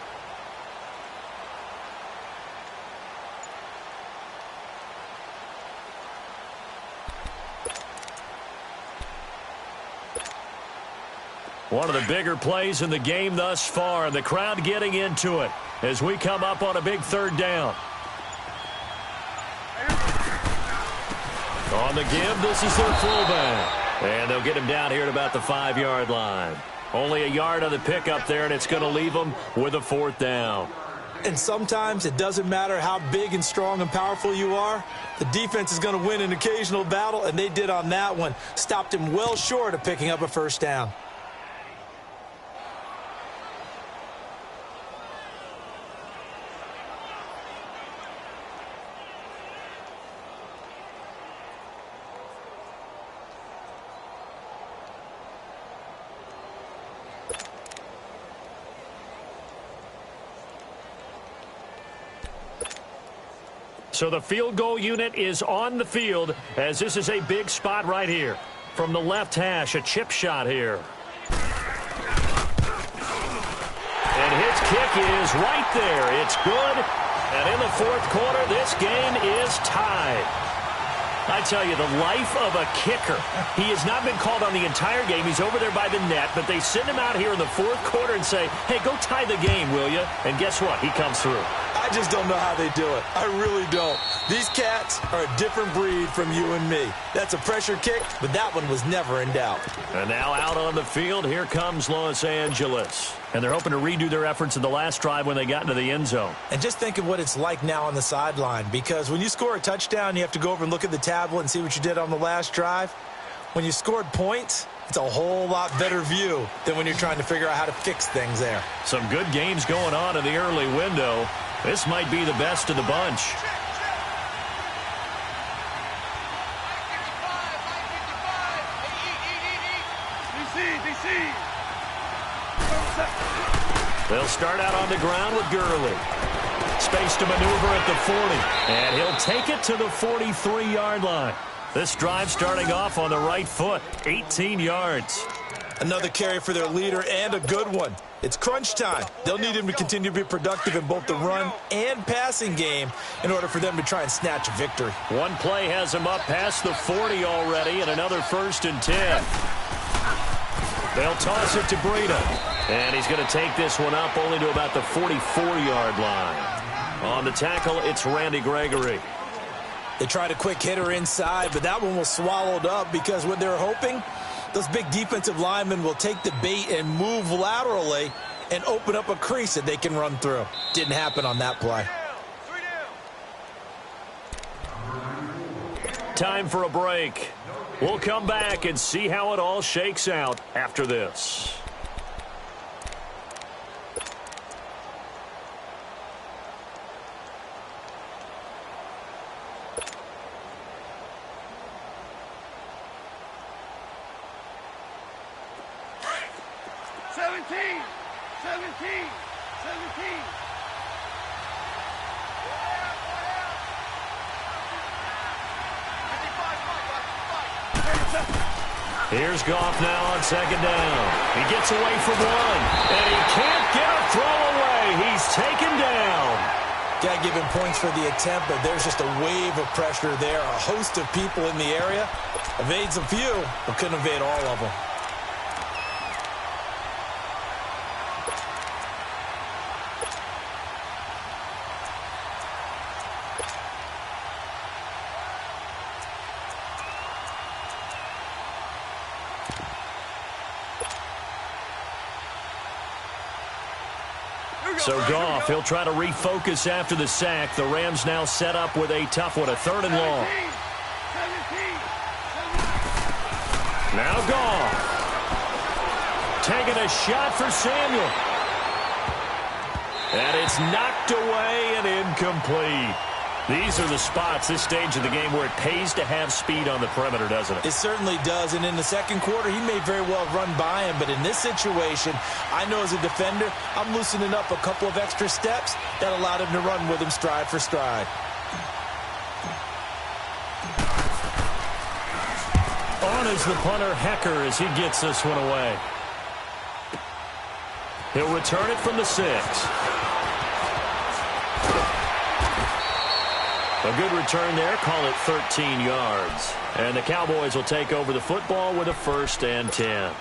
One of the bigger plays in the game thus far, and the crowd getting into it as we come up on a big 3rd down. On the give, this is their fullback. And they'll get him down here at about the 5-yard line. Only a yard on the pickup there, and it's going to leave them with a 4th down. And sometimes it doesn't matter how big and strong and powerful you are. The defense is going to win an occasional battle, and they did on that one. Stopped him well short of picking up a 1st down. So the field goal unit is on the field as this is a big spot right here. From the left hash, a chip shot here. And his kick is right there. It's good. And in the 4th quarter, this game is tied. I tell you, the life of a kicker. He has not been called on the entire game. He's over there by the net, but they send him out here in the 4th quarter and say, hey, go tie the game, will you? And guess what? He comes through. I just don't know how they do it. I really don't. These cats are a different breed from you and me. That's a pressure kick, but that one was never in doubt. And now out on the field, here comes Los Angeles. And they're hoping to redo their efforts in the last drive when they got into the end zone. And just think of what it's like now on the sideline, because when you score a touchdown, you have to go over and look at the tablet and see what you did on the last drive. When you scored points, it's a whole lot better view than when you're trying to figure out how to fix things there. Some good games going on in the early window. This might be the best of the bunch. They'll start out on the ground with Gurley. Space to maneuver at the 40. And he'll take it to the 43-yard line. This drive starting off on the right foot. 18 yards. Another carry for their leader and a good one. It's crunch time. They'll need him to continue to be productive in both the run and passing game in order for them to try and snatch a victory. One play has him up past the 40 already, and another 1st and 10. They'll toss it to Breida. And he's going to take this one up only to about the 44-yard line. On the tackle, it's Randy Gregory. They tried a quick hitter inside, but that one was swallowed up because what they're hoping, those big defensive linemen will take the bait and move laterally and open up a crease that they can run through. Didn't happen on that play. Time for a break. We'll come back and see how it all shakes out after this. Here's Goff now on 2nd down. He gets away from one, and he can't get a throw away. He's taken down. Got to give him points for the attempt, but there's just a wave of pressure there. A host of people in the area. Evades a few, but couldn't evade all of them. So Goff, he'll try to refocus after the sack. The Rams now set up with a tough one, a 3rd and long. Now Goff. Taking a shot for Samuel. And it's knocked away and incomplete. These are the spots, this stage of the game, where it pays to have speed on the perimeter, doesn't it? It certainly does, and in the 2nd quarter, he may very well run by him, but in this situation, I know as a defender, I'm loosening up a couple of extra steps that allowed him to run with him stride for stride. On is the punter, Hecker, as he gets this one away. He'll return it from the 6. A good return there, call it 13 yards. And the Cowboys will take over the football with a 1st and 10.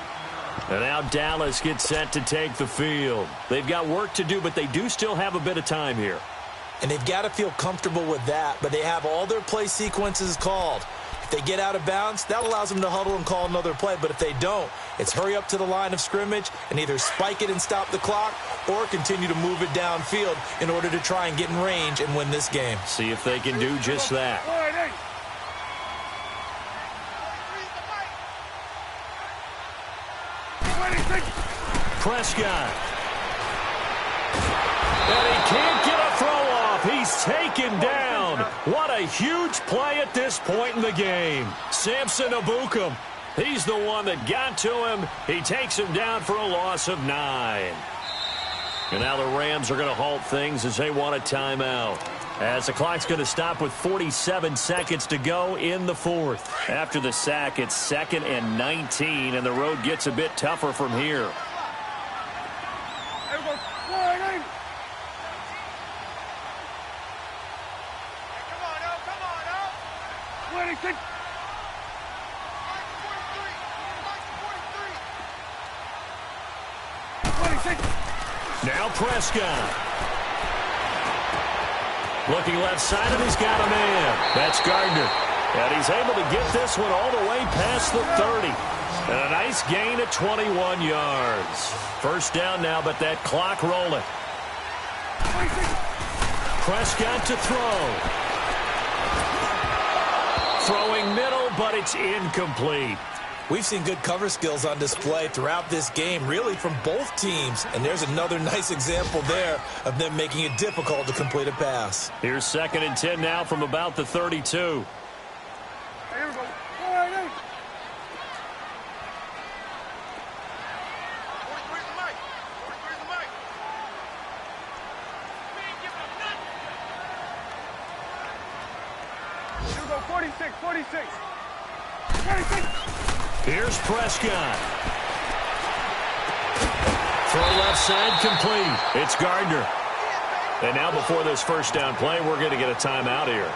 And now Dallas gets set to take the field. They've got work to do, but they do still have a bit of time here. And they've got to feel comfortable with that, but they have all their play sequences called. If they get out of bounds, that allows them to huddle and call another play. But if they don't, it's hurry up to the line of scrimmage and either spike it and stop the clock or continue to move it downfield in order to try and get in range and win this game. See if they can do just that. Prescott. And he can't get a throw off. He's taken down. What a huge play at this point in the game. Samson Ebukam. He's the one that got to him. He takes him down for a loss of 9. And now the Rams are going to halt things as they want a timeout. As the clock's going to stop with 47 seconds to go in the fourth. After the sack, it's 2nd and 19, and the road gets a bit tougher from here. Now Prescott. Looking left side, and he's got a man. That's Gardner. And he's able to get this one all the way past the 30. And a nice gain of 21 yards. First down now, but that clock rolling. Prescott to throw. Throwing middle, but it's incomplete. We've seen good cover skills on display throughout this game, really from both teams. And there's another nice example there of them making it difficult to complete a pass. Here's 2nd and 10 now from about the 32. Here we go. 46, 46. 46. Here's Prescott. Throw left side complete. It's Gardner. And now before this first down play, we're going to get a timeout here.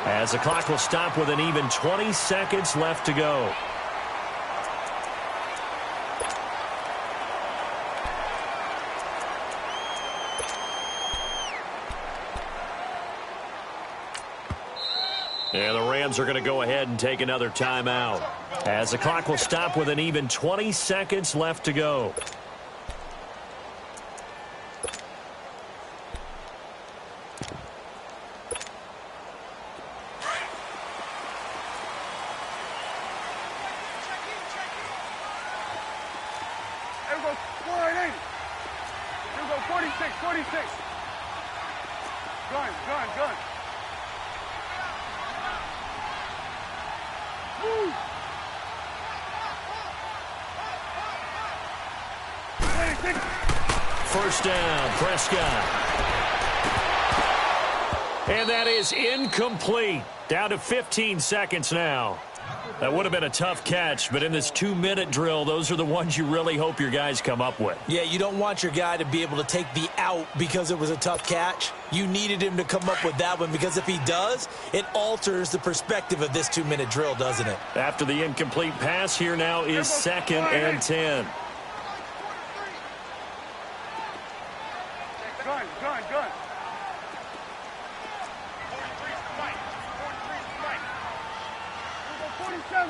As the clock will stop with an even 20 seconds left to go. And the Rams are going to go ahead and take another timeout. As the clock will stop with an even 20 seconds left to go. Here we go. 480. Here we go. 46, 46. Gun. Woo. 26. First down, Prescott. And that is incomplete. Down to 15 seconds now. That would have been a tough catch, but in this 2-minute drill, those are the ones you really hope your guys come up with. Yeah, you don't want your guy to be able to take the out because it was a tough catch. You needed him to come up with that one because if he does, it alters the perspective of this 2-minute drill, doesn't it? After the incomplete pass, here now is 2nd and 10. Gun. 47.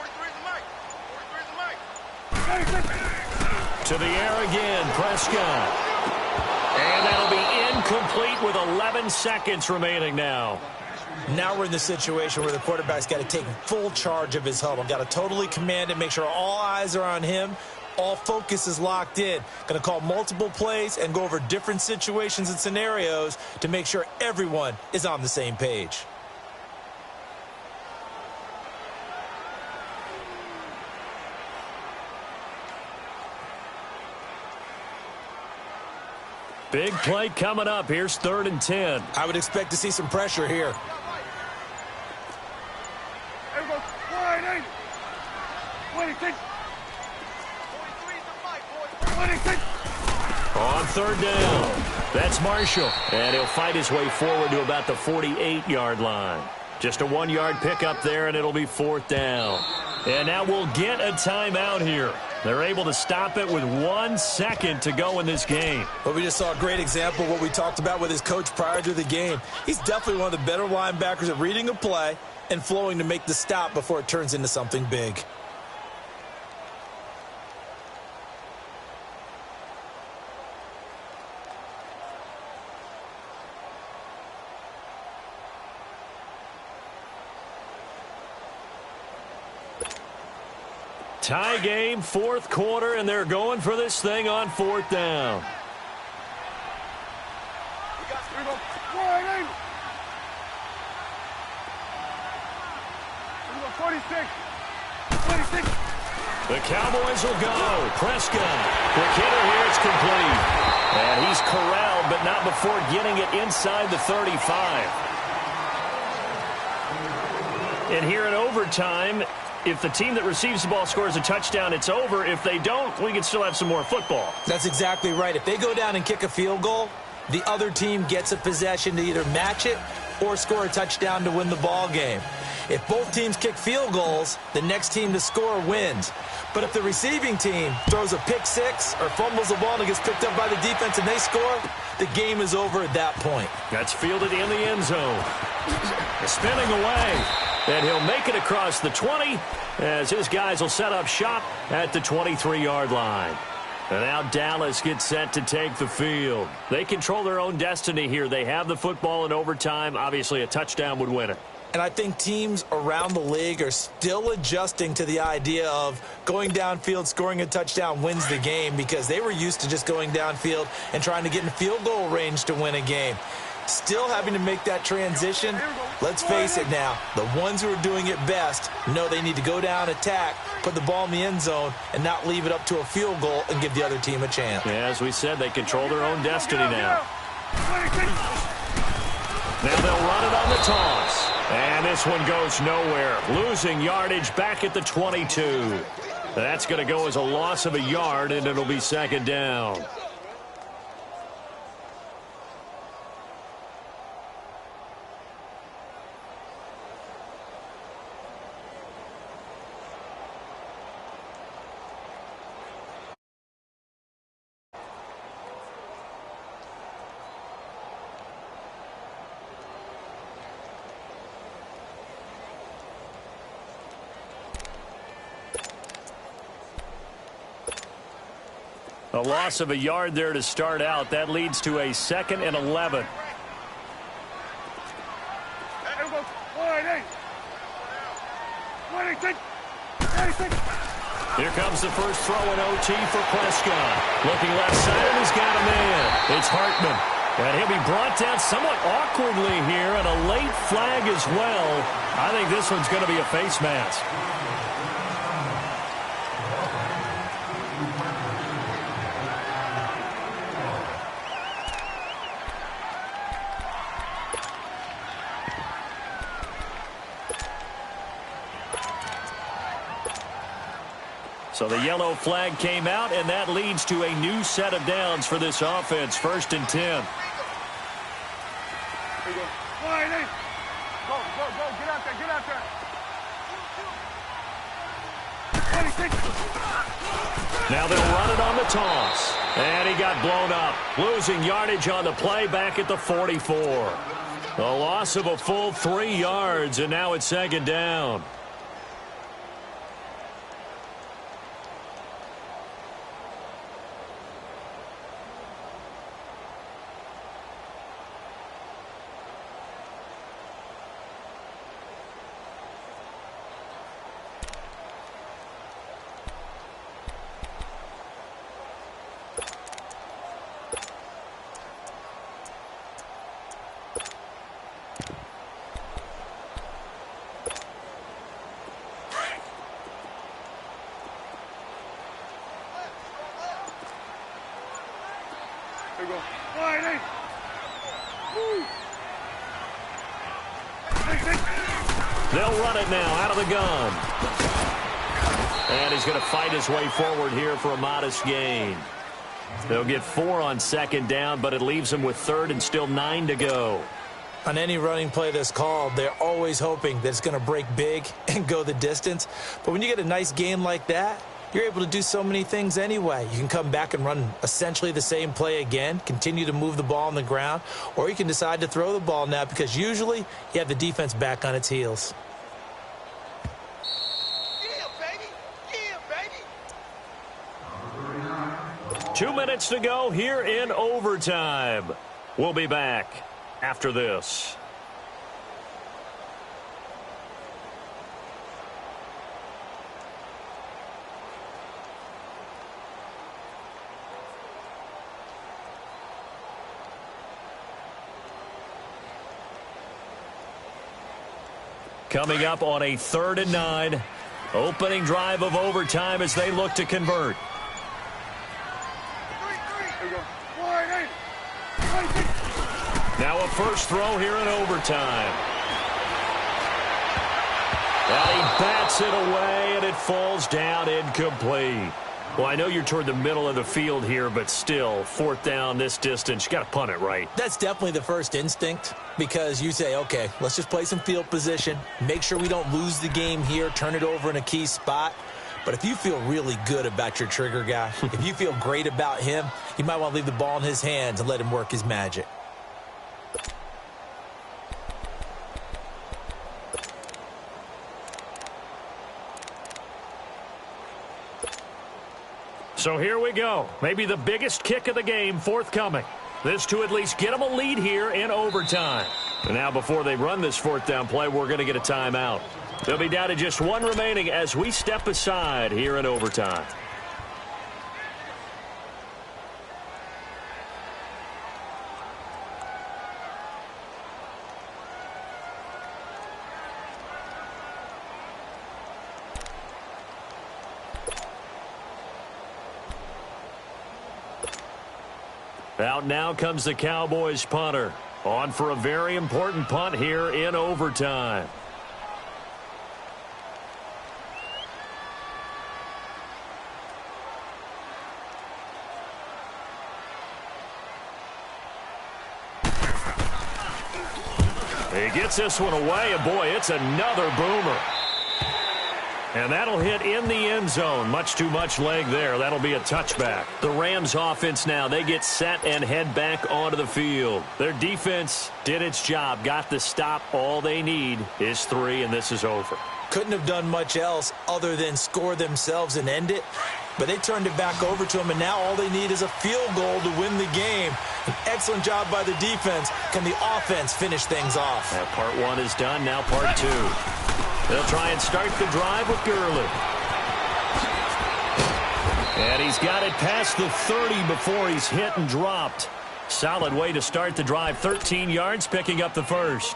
43 To the air again, Prescott. And that'll be incomplete with 11 seconds remaining now. Now we're in the situation where the quarterback's got to take full charge of his huddle. Got to totally command it, make sure all eyes are on him. All focus is locked in. Going to call multiple plays and go over different situations and scenarios to make sure everyone is on the same page. Big play coming up. Here's 3rd and 10. I would expect to see some pressure here. Here we go. 480. 26. 26. On 3rd down. That's Marshall. And he'll fight his way forward to about the 48-yard line. Just a 1-yard pickup there, and it'll be 4th down. And now we'll get a timeout here. They're able to stop it with 1 second to go in this game. Well, we just saw a great example of what we talked about with his coach prior to the game. He's definitely one of the better linebackers at reading a play and flowing to make the stop before it turns into something big. Tie game, fourth quarter, and they're going for this thing on fourth down. Here we go. 4-8. Here we go. 46. 26. The Cowboys will go. Prescott. Quick hitter here. It's complete. And he's corralled, but not before getting it inside the 35. And here in overtime, if the team that receives the ball scores a touchdown, it's over. If they don't, we can still have some more football. That's exactly right. If they go down and kick a field goal, the other team gets a possession to either match it or score a touchdown to win the ball game. If both teams kick field goals, the next team to score wins. But if the receiving team throws a pick six or fumbles the ball and it gets picked up by the defense and they score, the game is over at that point. That's fielded in the end zone. Spinning away. And he'll make it across the 20 as his guys will set up shop at the 23-yard line. And now Dallas gets set to take the field. They control their own destiny here. They have the football in overtime. Obviously, a touchdown would win it. And I think teams around the league are still adjusting to the idea of going downfield, scoring a touchdown wins the game, because they were used to just going downfield and trying to get in field goal range to win a game. Still having to make that transition. Let's face it now, the ones who are doing it best know they need to go down, attack, put the ball in the end zone, and not leave it up to a field goal and give the other team a chance. Yeah, as we said, they control their own destiny now. Now they'll run it on the toss. And this one goes nowhere. Losing yardage back at the 22. That's going to go as a loss of a yard, and it'll be second down. A loss of a yard there to start out. That leads to a 2nd and 11. Here we go. 4-8. 26. 26. Here comes the first throw in OT for Prescott. Looking left side, and he's got a man. It's Hartman. And he'll be brought down somewhat awkwardly here, and a late flag as well. I think this one's going to be a face mask. So the yellow flag came out, and that leads to a new set of downs for this offense. 1st and 10. Here we go. 4-8. Go, go, go. Get out there. Get out there. 26. Now they'll run it on the toss. And he got blown up. Losing yardage on the play back at the 44. A loss of a full 3 yards, and now it's second down. Here we go. 4-8. They'll run it now out of the gun. And he's going to fight his way forward here for a modest gain. They'll get 4 on second down, but it leaves them with 3rd and still 9 to go. On any running play that's called, they're always hoping that it's going to break big and go the distance. But when you get a nice gain like that, you're able to do so many things anyway. You can come back and run essentially the same play again, continue to move the ball on the ground, or you can decide to throw the ball now because usually you have the defense back on its heels. Yeah, baby. Yeah, baby. 2 minutes to go here in overtime. We'll be back after this. Coming up on a 3rd and 9. Opening drive of overtime as they look to convert. Now a first throw here in overtime. And he bats it away, and it falls down incomplete. Well, I know you're toward the middle of the field here, but still, 4th down this distance, you got to punt it, right? That's definitely the first instinct because you say, okay, let's just play some field position, make sure we don't lose the game here, turn it over in a key spot. But if you feel really good about your trigger guy, if you feel great about him, you might want to leave the ball in his hands and let him work his magic. So here we go. Maybe the biggest kick of the game forthcoming. This to at least get them a lead here in overtime. And now before they run this 4th down play, we're going to get a timeout. They'll be down to just 1 remaining as we step aside here in overtime. Out now comes the Cowboys punter. On for a very important punt here in overtime. He gets this one away, and boy, it's another boomer. And that'll hit in the end zone. Much too much leg there. That'll be a touchback. The Rams offense now, they get set and head back onto the field. Their defense did its job, got the stop. All they need is 3, and this is over. Couldn't have done much else other than score themselves and end it. But they turned it back over to him, and now all they need is a field goal to win the game. An excellent job by the defense. Can the offense finish things off? Now part 1 is done. Now part 2. They'll try and start the drive with Gurley. And he's got it past the 30 before he's hit and dropped. Solid way to start the drive. 13 yards, picking up the first.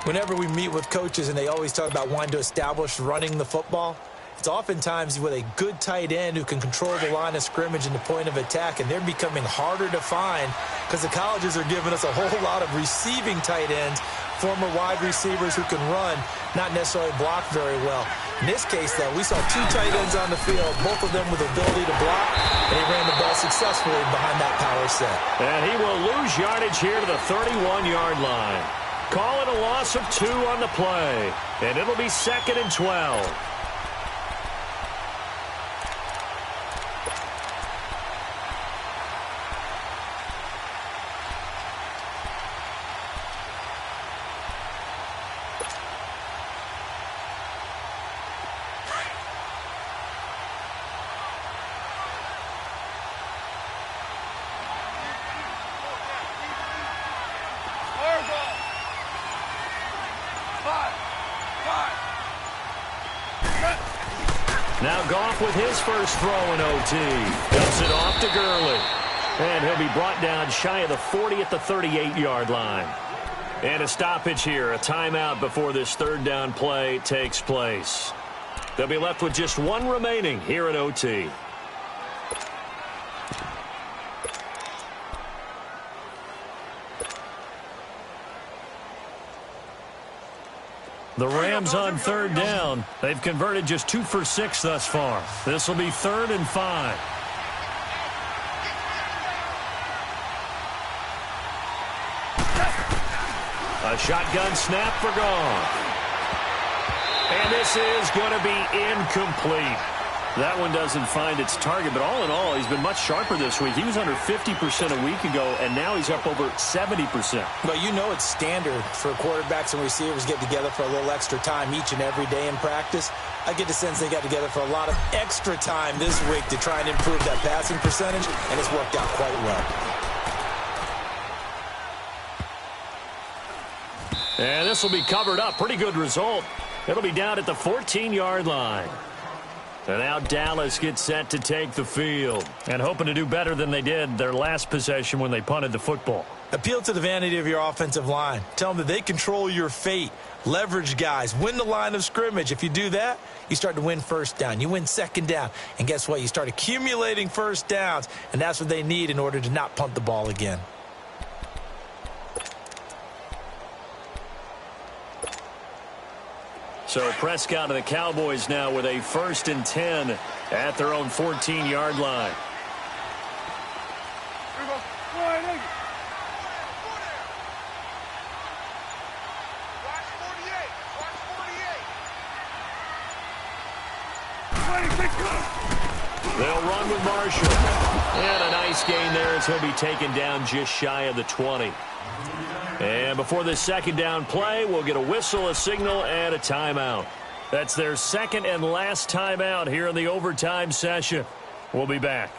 Whenever we meet with coaches and they always talk about wanting to establish running the football, it's oftentimes with a good tight end who can control the line of scrimmage and the point of attack, and they're becoming harder to find because the colleges are giving us a whole lot of receiving tight ends, former wide receivers who can run, not necessarily block very well. In this case, though, we saw 2 tight ends on the field, both of them with ability to block, and he ran the ball successfully behind that power set. And he will lose yardage here to the 31-yard line. Call it a loss of 2 on the play, and it'll be 2nd and 12. Now Goff with his first throw in OT. Dumps it off to Gurley. And he'll be brought down shy of the 40 at the 38-yard line. And a stoppage here, a timeout before this 3rd down play takes place. They'll be left with just 1 remaining here at OT. The Rams on 3rd down. They've converted just 2 for 6 thus far. This will be 3rd and 5. A shotgun snap for Goff. And this is going to be incomplete. That one doesn't find its target, but all in all, he's been much sharper this week. He was under 50% a week ago, and now he's up over 70%. Well, you know it's standard for quarterbacks and receivers get together for a little extra time each and every day in practice. I get the sense they got together for a lot of extra time this week to try and improve that passing percentage, and it's worked out quite well. And this will be covered up. Pretty good result. It'll be down at the 14-yard line. And now Dallas gets set to take the field and hoping to do better than they did their last possession when they punted the football. Appeal to the vanity of your offensive line. Tell them that they control your fate. Leverage guys. Win the line of scrimmage. If you do that, you start to win first down. You win second down. And guess what? You start accumulating first downs. And that's what they need in order to not punt the ball again. So Prescott and the Cowboys now with a 1st and 10 at their own 14-yard line. Here we go. 180. Watch 48. They'll run with Marshall. And a nice gain there as he'll be taken down just shy of the 20. And before this second down play, we'll get a whistle, a signal, and a timeout. That's their second and last timeout here in the overtime session. We'll be back.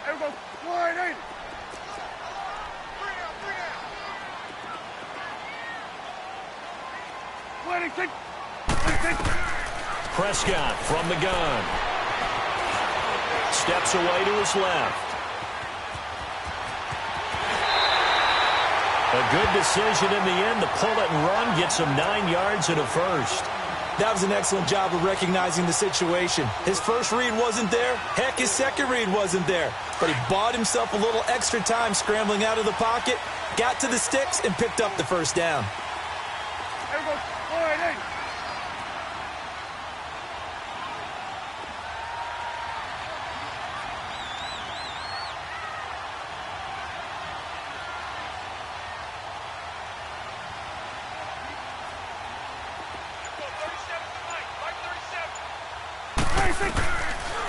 Here we go. 180. Prescott from the gun. Steps away to his left. A good decision in the end to pull it and run. Gets him 9 yards and a first. That was an excellent job of recognizing the situation. His first read wasn't there. Heck, his second read wasn't there. But he bought himself a little extra time scrambling out of the pocket, got to the sticks, and picked up the first down. Here we go. 180.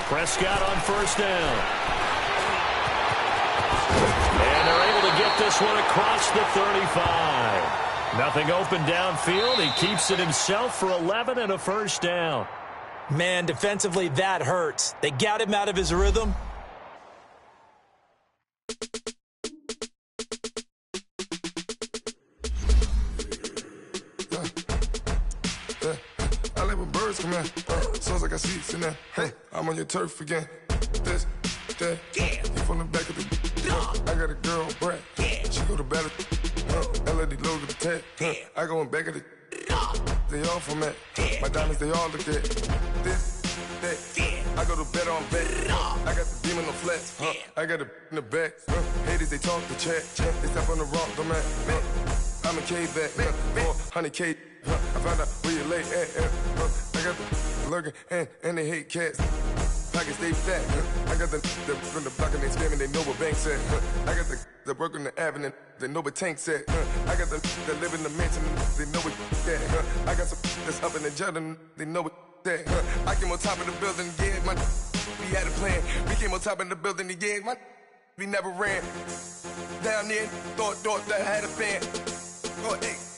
Prescott on first down. And they're able to get this one across the 35. Nothing open downfield. He keeps it himself for 11 and a first down. Man, defensively, that hurts. They got him out of his rhythm. I like when birds come in. Sounds like I seats in there. Hey, I'm on your turf again. This, that, you from the back of the. I got a girl, Brad. She go to battle. LED logo the tag. I go in back of the. They all from that. My diamonds, they all look at. This, that. I go to bed on bed. I got the demon on flats. I got it in the back. Haters, they talk the chat. They step on the rock, the man. I'm a K-back. 400K. I found out where you lay at. I got the lurking and they hate cats. Pockets stay fat. I got the from the block and they scamming, they know what banks at. I got the work on the avenue, they know what tanks at. I got the live in the mansion, they know what that. I got some that's up in the Jordan, they know what that. I came on top of the building, yeah, we had a plan. We came on top of the building, yeah, we never ran. Down there, thought that I had a fan. Oh, hey.